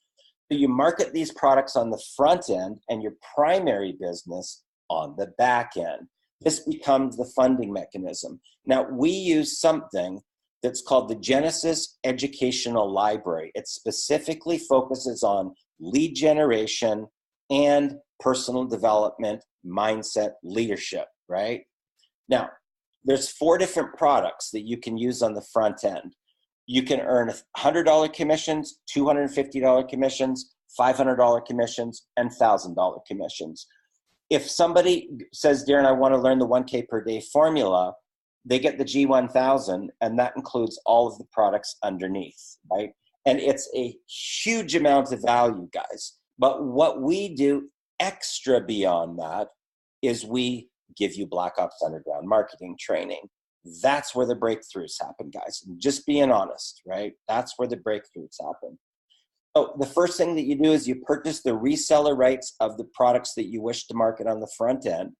So you market these products on the front end and your primary business on the back end. This becomes the funding mechanism. Now, we use something that's called the Genesis Educational Library. It specifically focuses on lead generation and personal development, mindset, leadership, right? Now, there's 4 different products that you can use on the front end. You can earn $100 commissions, $250 commissions, $500 commissions, and $1,000 commissions. If somebody says, Darren, I want to learn the 1K per day formula, they get the G1000, and that includes all of the products underneath, right? And it's a huge amount of value, guys. But what we do extra beyond that is we give you Black Ops Underground marketing training. That's where the breakthroughs happen, guys. Just being honest, right? That's where the breakthroughs happen. So the first thing that you do is you purchase the reseller rights of the products that you wish to market on the front end.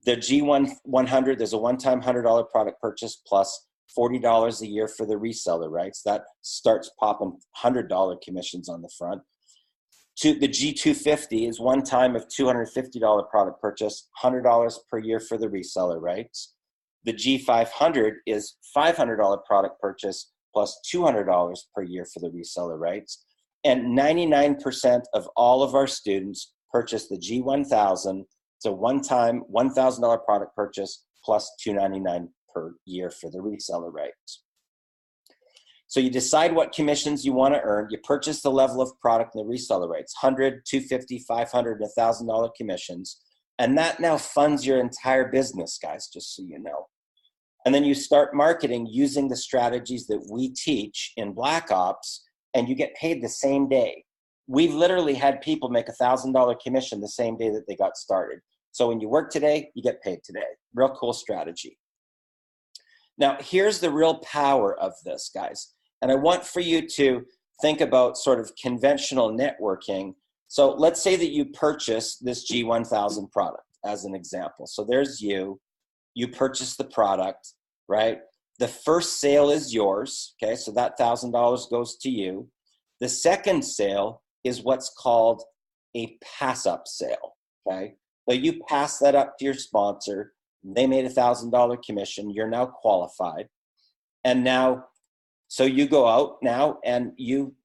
The G100, there's a one-time $100 product purchase plus $40 a year for the reseller rights. That starts popping $100 commissions on the front. The G250 is one time of $250 product purchase, $100 per year for the reseller rights. The G500 is $500 product purchase plus $200 per year for the reseller rights. And 99% of all of our students purchase the G1000. It's a one-time $1,000 product purchase plus $299 per year for the reseller rights. So you decide what commissions you want to earn. You purchase the level of product and the reseller rates, $100, $250, $500, and $1,000 commissions. And that now funds your entire business, guys, just so you know. And then you start marketing using the strategies that we teach in Black Ops, and you get paid the same day. We've literally had people make $1,000 commission the same day that they got started. So when you work today, you get paid today. Real cool strategy. Now, here's the real power of this, guys. And I want for you to think about sort of conventional networking. So let's say that you purchase this G1000 product as an example. So there's you purchase the product, right? The first sale is yours, okay? So that $1,000 goes to you. The second sale is what's called a pass-up sale, okay? So you pass that up to your sponsor. They made $1,000 commission. You're now qualified. And now, so you go out now and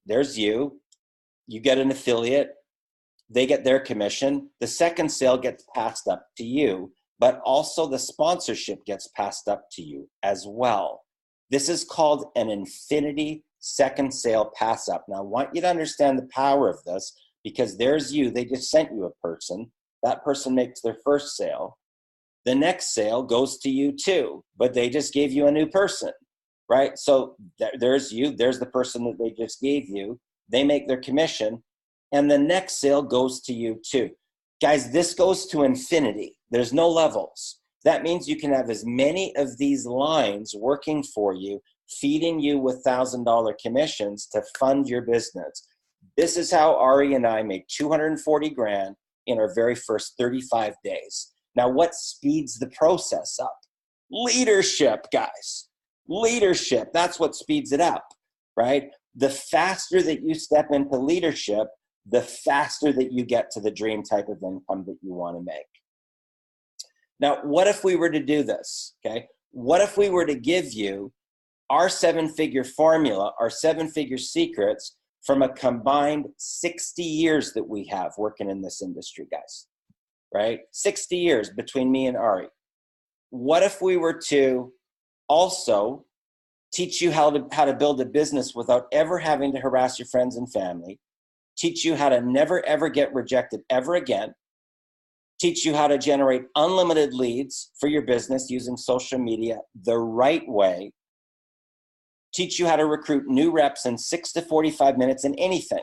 there's you get an affiliate. They get their commission. The second sale gets passed up to you, but also the sponsorship gets passed up to you as well. This is called an infinity second sale pass up. Now I want you to understand the power of this, because there's you, they just sent you a person. That person makes their first sale. The next sale goes to you too, but they just gave you a new person, right? So there's you, there's the person that they just gave you. They make their commission, and the next sale goes to you too. Guys, this goes to infinity. There's no levels. That means you can have as many of these lines working for you, feeding you with $1,000 commissions to fund your business. This is how Ari and I made 240 grand in our very first 35 days. Now, what speeds the process up? Leadership, guys. Leadership, that's what speeds it up, right? The faster that you step into leadership, the faster that you get to the dream type of income that you want to make. Now, what if we were to do this, okay? What if we were to give you our 7-figure formula, our 7-figure secrets from a combined 60 years that we have working in this industry, guys, right? 60 years between me and Ari. What if we were to also teach you how to build a business without ever having to harass your friends and family, teach you how to never, ever get rejected ever again, teach you how to generate unlimited leads for your business using social media the right way, teach you how to recruit new reps in 6 to 45 minutes in anything.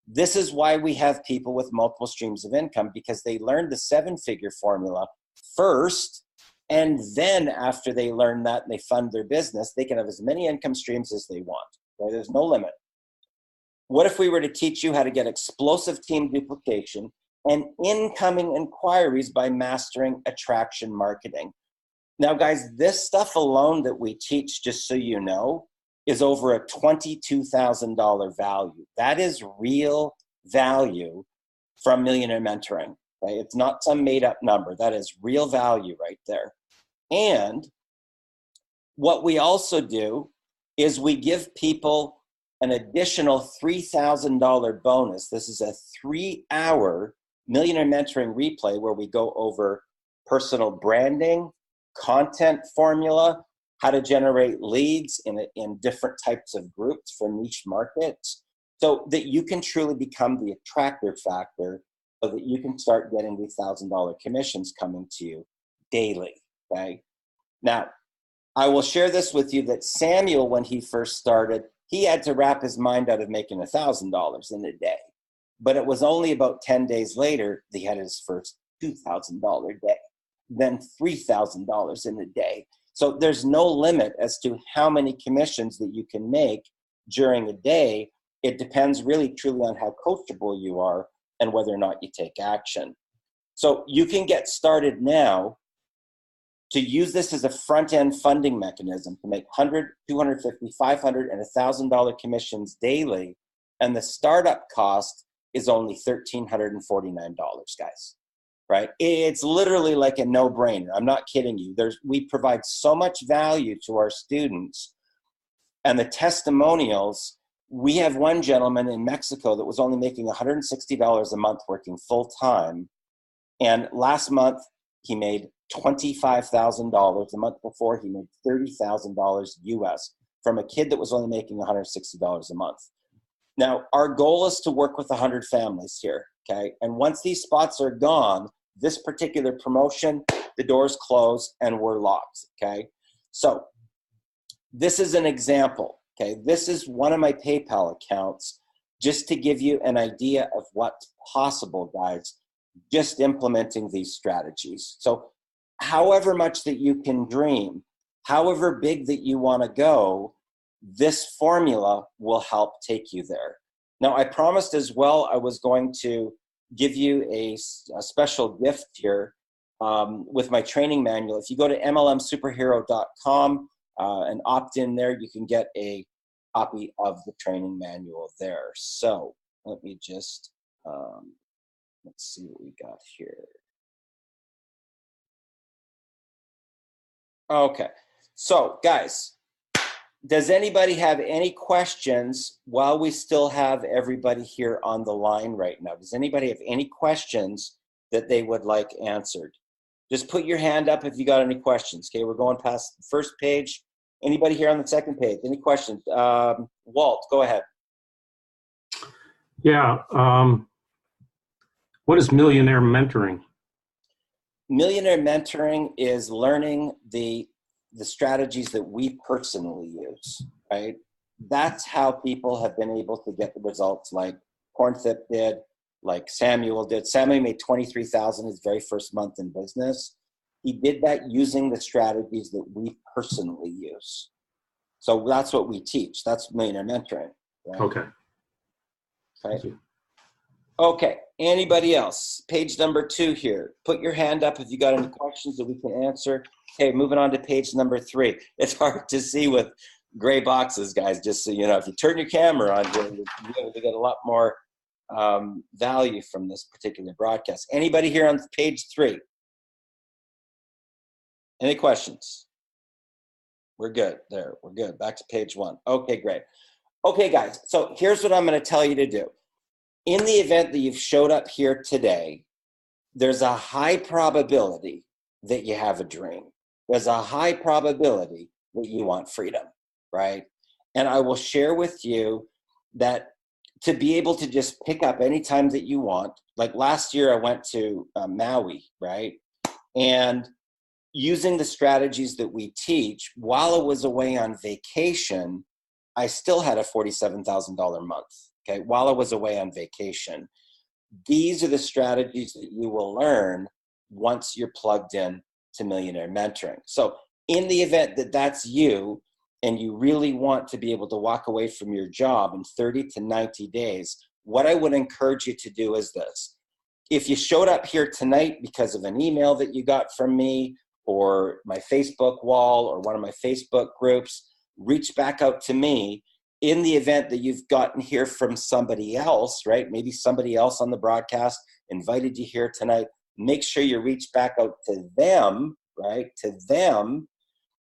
This is why we have people with multiple streams of income, because they learned the 7-figure formula first, And then after they learn that and they fund their business, they can have as many income streams as they want. Right? There's no limit. What if we were to teach you how to get explosive team duplication and incoming inquiries by mastering attraction marketing? Now, guys, this stuff alone that we teach, just so you know, is over a $22,000 value. That is real value from Millionaire Mentoring. Right? It's not some made up number. That is real value right there. And what we also do is we give people an additional $3,000 bonus. This is a 3-hour Millionaire Mentoring replay where we go over personal branding, content formula, how to generate leads in different types of groups for niche markets, so that you can truly become the attractor factor, so that you can start getting these $1,000 commissions coming to you daily, okay? Now, I will share this with you that Samuel, when he first started, he had to wrap his mind out of making $1,000 in a day. But it was only about 10 days later that he had his first $2,000 day, then $3,000 in a day. So there's no limit as to how many commissions that you can make during a day. It depends really truly on how coachable you are and whether or not you take action. So you can get started now to use this as a front-end funding mechanism to make $100, $250, $500, and $1,000 commissions daily. And the startup cost is only $1,349, guys. Right? It's literally like a no-brainer. I'm not kidding you. We provide so much value to our students. And the testimonials, we have one gentleman in Mexico that was only making $160 a month working full-time. And last month, he made $25,000. The month before, he made $30,000 US from a kid that was only making $160 a month. Now, our goal is to work with 100 families here, okay? And once these spots are gone, this particular promotion, the doors close and we're locked, okay? So this is an example, okay? This is one of my PayPal accounts, just to give you an idea of what's possible, guys, just implementing these strategies. So however much that you can dream, however big that you want to go, this formula will help take you there. Now, I promised as well I was going to give you a special gift here with my training manual. If you go to mlmsuperhero.com and opt in there, you can get a copy of the training manual there. So let me just, let's see what we got here. Okay, so guys, does anybody have any questions while we still have everybody here on the line right now? Does anybody have any questions that they would like answered? Just put your hand up if you got any questions. Okay, we're going past the first page. Anybody here on the second page? Any questions? Walt, go ahead. Yeah. What is Millionaire Mentoring? Millionaire Mentoring is learning the strategies that we personally use, right? That's how people have been able to get the results like Cornthip did, like Samuel did. Samuel made $23,000 his very first month in business. He did that using the strategies that we personally use. So that's what we teach. That's Millionaire Mentoring. Right? Okay. Thank you. Okay, anybody else? Page number 2 here. Put your hand up if you got any questions that we can answer. Okay, moving on to page number 3. It's hard to see with gray boxes, guys, just so you know. If you turn your camera on, you'll be able to get a lot more value from this particular broadcast. Anybody here on page 3? Any questions? We're good there. We're good. Back to page 1. Okay, great. Okay, guys, so here's what I'm going to tell you to do. In the event that you've showed up here today, there's a high probability that you have a dream. There's a high probability that you want freedom, right? And I will share with you that to be able to just pick up any time that you want, like last year I went to Maui, right? And using the strategies that we teach, while I was away on vacation, I still had a $47,000 month. Okay, while I was away on vacation. These are the strategies that you will learn once you're plugged in to Millionaire Mentoring. So in the event that that's you and you really want to be able to walk away from your job in 30 to 90 days, what I would encourage you to do is this. If you showed up here tonight because of an email that you got from me or my Facebook wall or one of my Facebook groups, reach back out to me. In the event that you've gotten here from somebody else, right? Maybe somebody else on the broadcast invited you here tonight. Make sure you reach back out to them, right? To them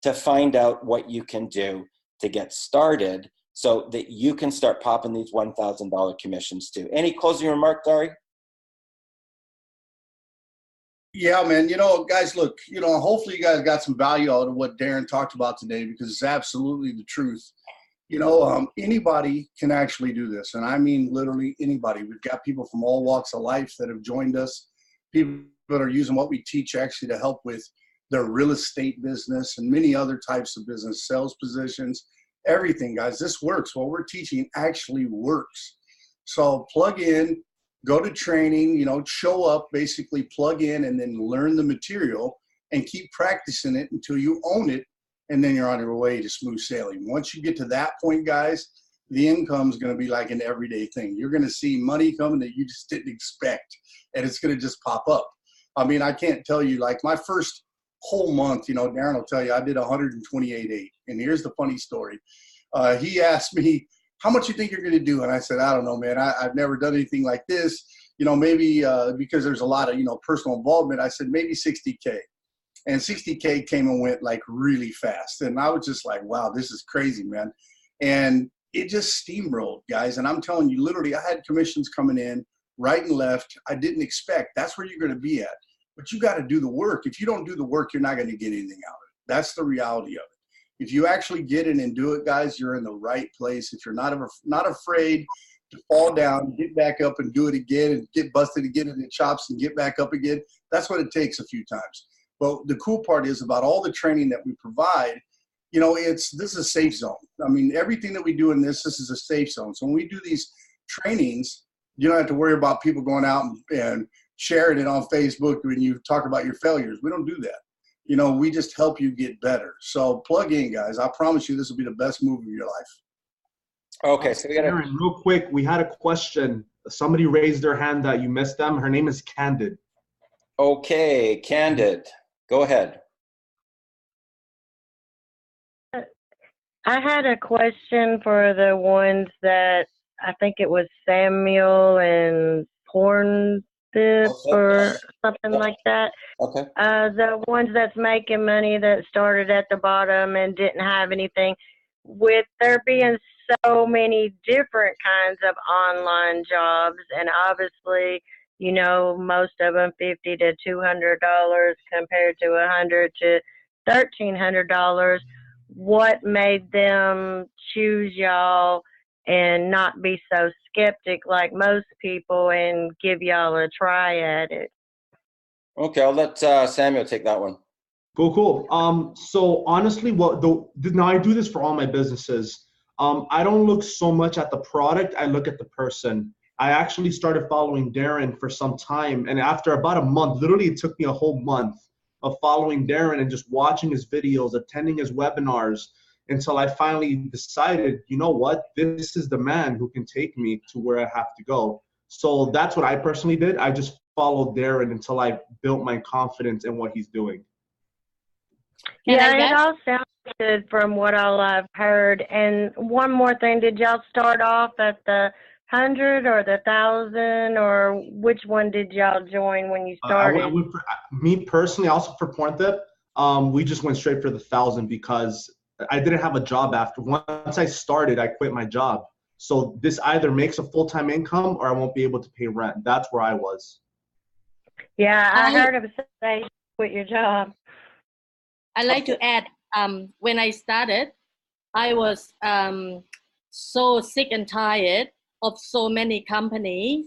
to find out what you can do to get started so that you can start popping these $1,000 commissions too. Any closing remarks, Ari? Yeah, man. Guys, look, hopefully you guys got some value out of what Darren talked about today, because it's absolutely the truth. Anybody can actually do this. And I mean, literally anybody. We've got people from all walks of life that have joined us, people that are using what we teach actually to help with their real estate business and many other types of business, sales positions, everything, guys. This works. What we're teaching actually works. So plug in, go to training, show up, basically plug in and then learn the material and keep practicing it until you own it. And then you're on your way to smooth sailing. Once you get to that point, guys, the income is going to be like an everyday thing. You're going to see money coming that you just didn't expect, and it's going to just pop up. I mean, I can't tell you, like my first whole month, Darren will tell you, I did 128.8. And here's the funny story. He asked me, how much you think you're going to do? And I said, I don't know, man. I've never done anything like this. Maybe because there's a lot of, personal involvement. I said, maybe 60K. And 60K came and went like really fast. And I was just like, wow, this is crazy, man. And it just steamrolled, guys. And I'm telling you, literally, I had commissions coming in right and left. I didn't expect. That's where you're going to be at. But you got to do the work. If you don't do the work, you're not going to get anything out of it. That's the reality of it. If you actually get in and do it, guys, you're in the right place. If you're not afraid to fall down, get back up and do it again and get busted again in the chops and get back up again, that's what it takes a few times. But the cool part is about all the training that we provide, this is a safe zone. I mean, everything that we do in this is a safe zone. So when we do these trainings, you don't have to worry about people going out and sharing it on Facebook when you talk about your failures. We don't do that. We just help you get better. So plug in, guys. I promise you this will be the best move of your life. Okay, so we got Aaron, real quick, we had a question. Somebody raised their hand that you missed them. Her name is Candid. Okay, Candid. Go ahead. I had a question for the ones that I think it was Samuel and Porn or something like that. Okay. The ones that's making money that started at the bottom and didn't have anything. With there being so many different kinds of online jobs, and obviously, most of them $50 to $200 compared to $100 to $1,300. What made them choose y'all and not be so skeptic like most people and give y'all a try at it? Okay, I'll let Samuel take that one. Cool. So honestly, now I do this for all my businesses. I don't look so much at the product. I look at the person. I actually started following Darren for some time, and after about a month, literally it took me a whole month of following Darren and just watching his videos, attending his webinars, until I finally decided, you know what, this is the man who can take me to where I have to go. So that's what I personally did. I just followed Darren until I built my confidence in what he's doing. Yeah, it all sounds good from what all I've heard. And one more thing, did y'all start off at the 100 or the 1,000, or which one did y'all join when you started? Me personally, also for Porntip, we just went straight for the 1,000 because I didn't have a job after. Once I started, I quit my job. So this either makes a full-time income or I won't be able to pay rent. That's where I was. Yeah, I heard him say quit your job. I'd like to add, when I started, I was so sick and tired of so many companies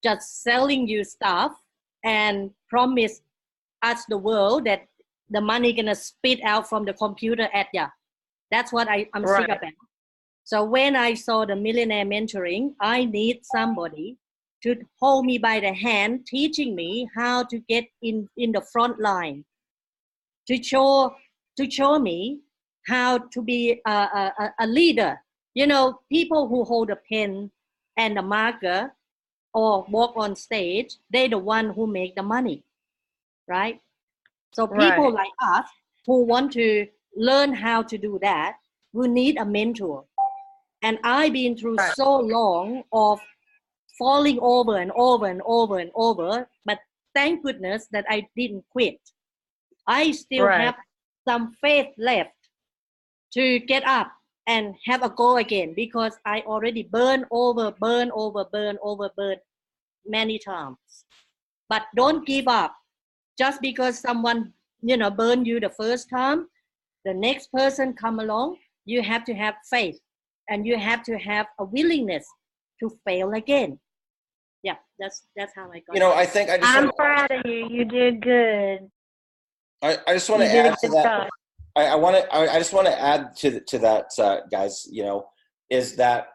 just selling you stuff and promise us the world that the money gonna spit out from the computer at ya. That's what I'm sick about. So when I saw the Millionaire Mentoring, I need somebody to hold me by the hand, teaching me how to get in the front line. to show me how to be a leader. You know, people who hold a pen and a marker or walk on stage, they're the one who make the money, right? So people Right. like us who want to learn how to do that will need a mentor. And I've been through Right. so long of falling over and over and over and over, but thank goodness that I didn't quit. I still Right. have some faith left to get up and have a go again, because I already burn over many times. But don't give up. Just because someone, you know, burned you the first time, the next person come along, you have to have faith and you have to have a willingness to fail again. Yeah, that's how I got You know, it. I think I just I'm want proud of you. You did good. I just want You to did a add to good that. job. I just want to add to that, guys. You know, is that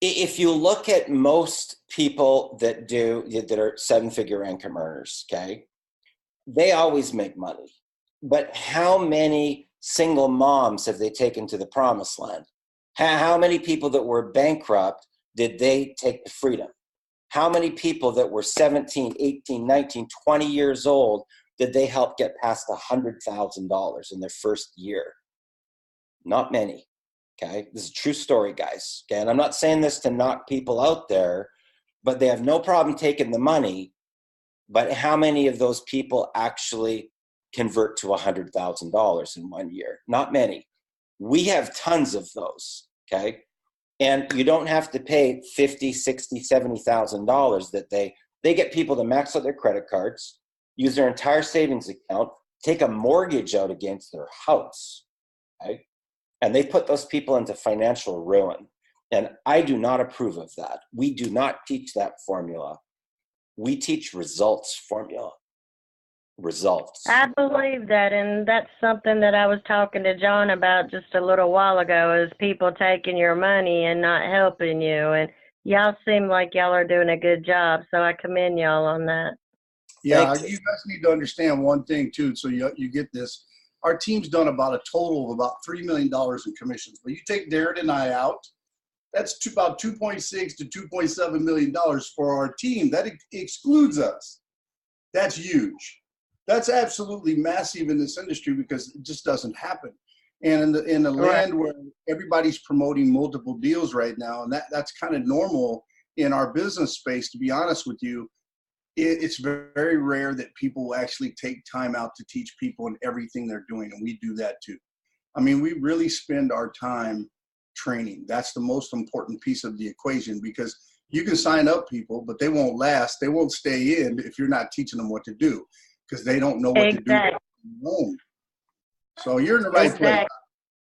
if you look at most people that are 7-figure income earners, okay, they always make money. But how many single moms have they taken to the promised land? How many people that were bankrupt did they take to freedom? How many people that were 17, 18, 19, 20 years old did they help get past $100,000 in their first year? Not many. Okay, this is a true story, guys. Okay, and I'm not saying this to knock people out there, but they have no problem taking the money. But how many of those people actually convert to $100,000 in 1 year? Not many. We have tons of those. Okay, and you don't have to pay $50,000, $60,000, $70,000 that they get people to max out their credit cards, use their entire savings account, take a mortgage out against their house. Okay. And they put those people into financial ruin. And I do not approve of that. We do not teach that formula. We teach results formula. Results. I believe that, and that's something that I was talking to John about just a little while ago, is people taking your money and not helping you. And y'all seem like y'all are doing a good job, so I commend y'all on that. Yeah, you guys need to understand one thing too, so you get this. Our team's done about a total of about $3 million in commissions. But you take Darren and I out, that's about $2.6 to $2.7 million for our team. That excludes us. That's huge. That's absolutely massive in this industry because it just doesn't happen. And in the land where everybody's promoting multiple deals right now, and that's kind of normal in our business space, to be honest with you, it's very rare that people will actually take time out to teach people in everything they're doing, and we do that too. I mean, we really spend our time training. That's the most important piece of the equation, because you can sign up people, but they won't last. They won't stay in if you're not teaching them what to do, because they don't know what to do on their own. So you're in the right place.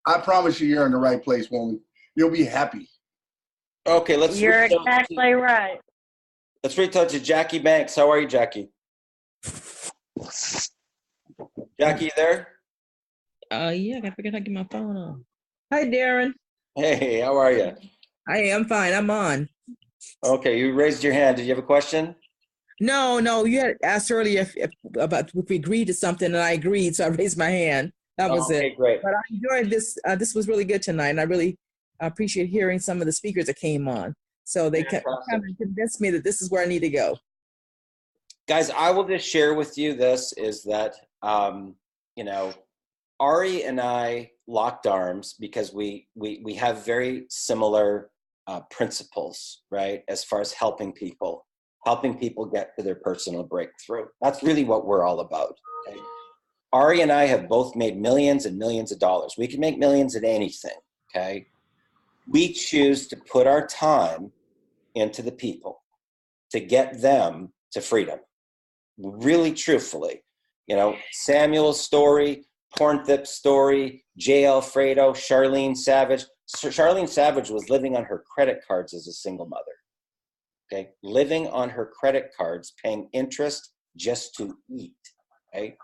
I promise you're in the right place, woman. You'll be happy. Okay, You're exactly right. Let's reach out to Jackie Banks. How are you, Jackie? Jackie, you there? Yeah, I gotta figure out how to get my phone on. Hi, Darren. Hey, how are you? I am fine. I'm on. Okay, you raised your hand. Did you have a question? No, you had asked earlier if we agreed to something, and I agreed, so I raised my hand. That was it. Okay, great. But I enjoyed this. This was really good tonight, and I really appreciate hearing some of the speakers that came on. So they kind of convinced me that this is where I need to go. Guys, I will just share with you this, is that, you know, Ari and I locked arms because we have very similar principles, right? As far as helping people get to their personal breakthrough. That's really what we're all about. Okay? Ari and I have both made millions and millions of dollars. We can make millions at anything, okay? We choose to put our time into the people to get them to freedom. Really, truthfully, you know, Samuel's story, Pornthip's story, J. Alfredo, Charlene Savage. Charlene Savage was living on her credit cards as a single mother. Okay, living on her credit cards, paying interest just to eat. Okay,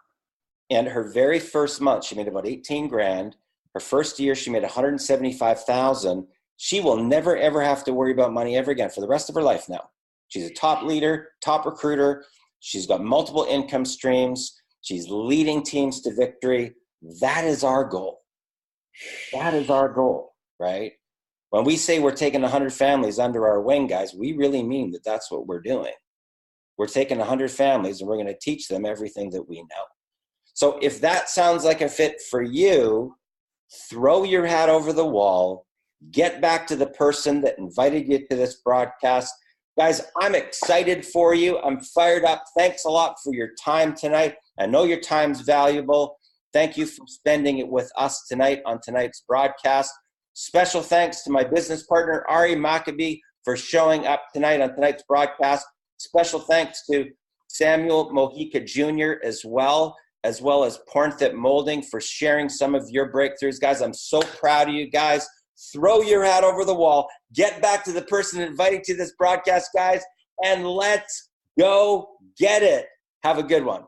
and her very first month, she made about 18 grand. Her first year, she made 175,000. She will never ever have to worry about money ever again for the rest of her life now. She's a top leader, top recruiter. She's got multiple income streams. She's leading teams to victory. That is our goal. That is our goal, right? When we say we're taking 100 families under our wing, guys, we really mean that that's what we're doing. We're taking 100 families and we're going to teach them everything that we know. So if that sounds like a fit for you, throw your hat over the wall, get back to the person that invited you to this broadcast. Guys, I'm excited for you. I'm fired up. Thanks a lot for your time tonight. I know your time's valuable. Thank you for spending it with us tonight on tonight's broadcast. Special thanks to my business partner, Ari Maccabee, for showing up tonight on tonight's broadcast. Special thanks to Samuel Mojica Jr. as well as Pornthip Molding for sharing some of your breakthroughs. Guys, I'm so proud of you guys. Throw your hat over the wall. Get back to the person inviting to this broadcast, guys, and let's go get it. Have a good one.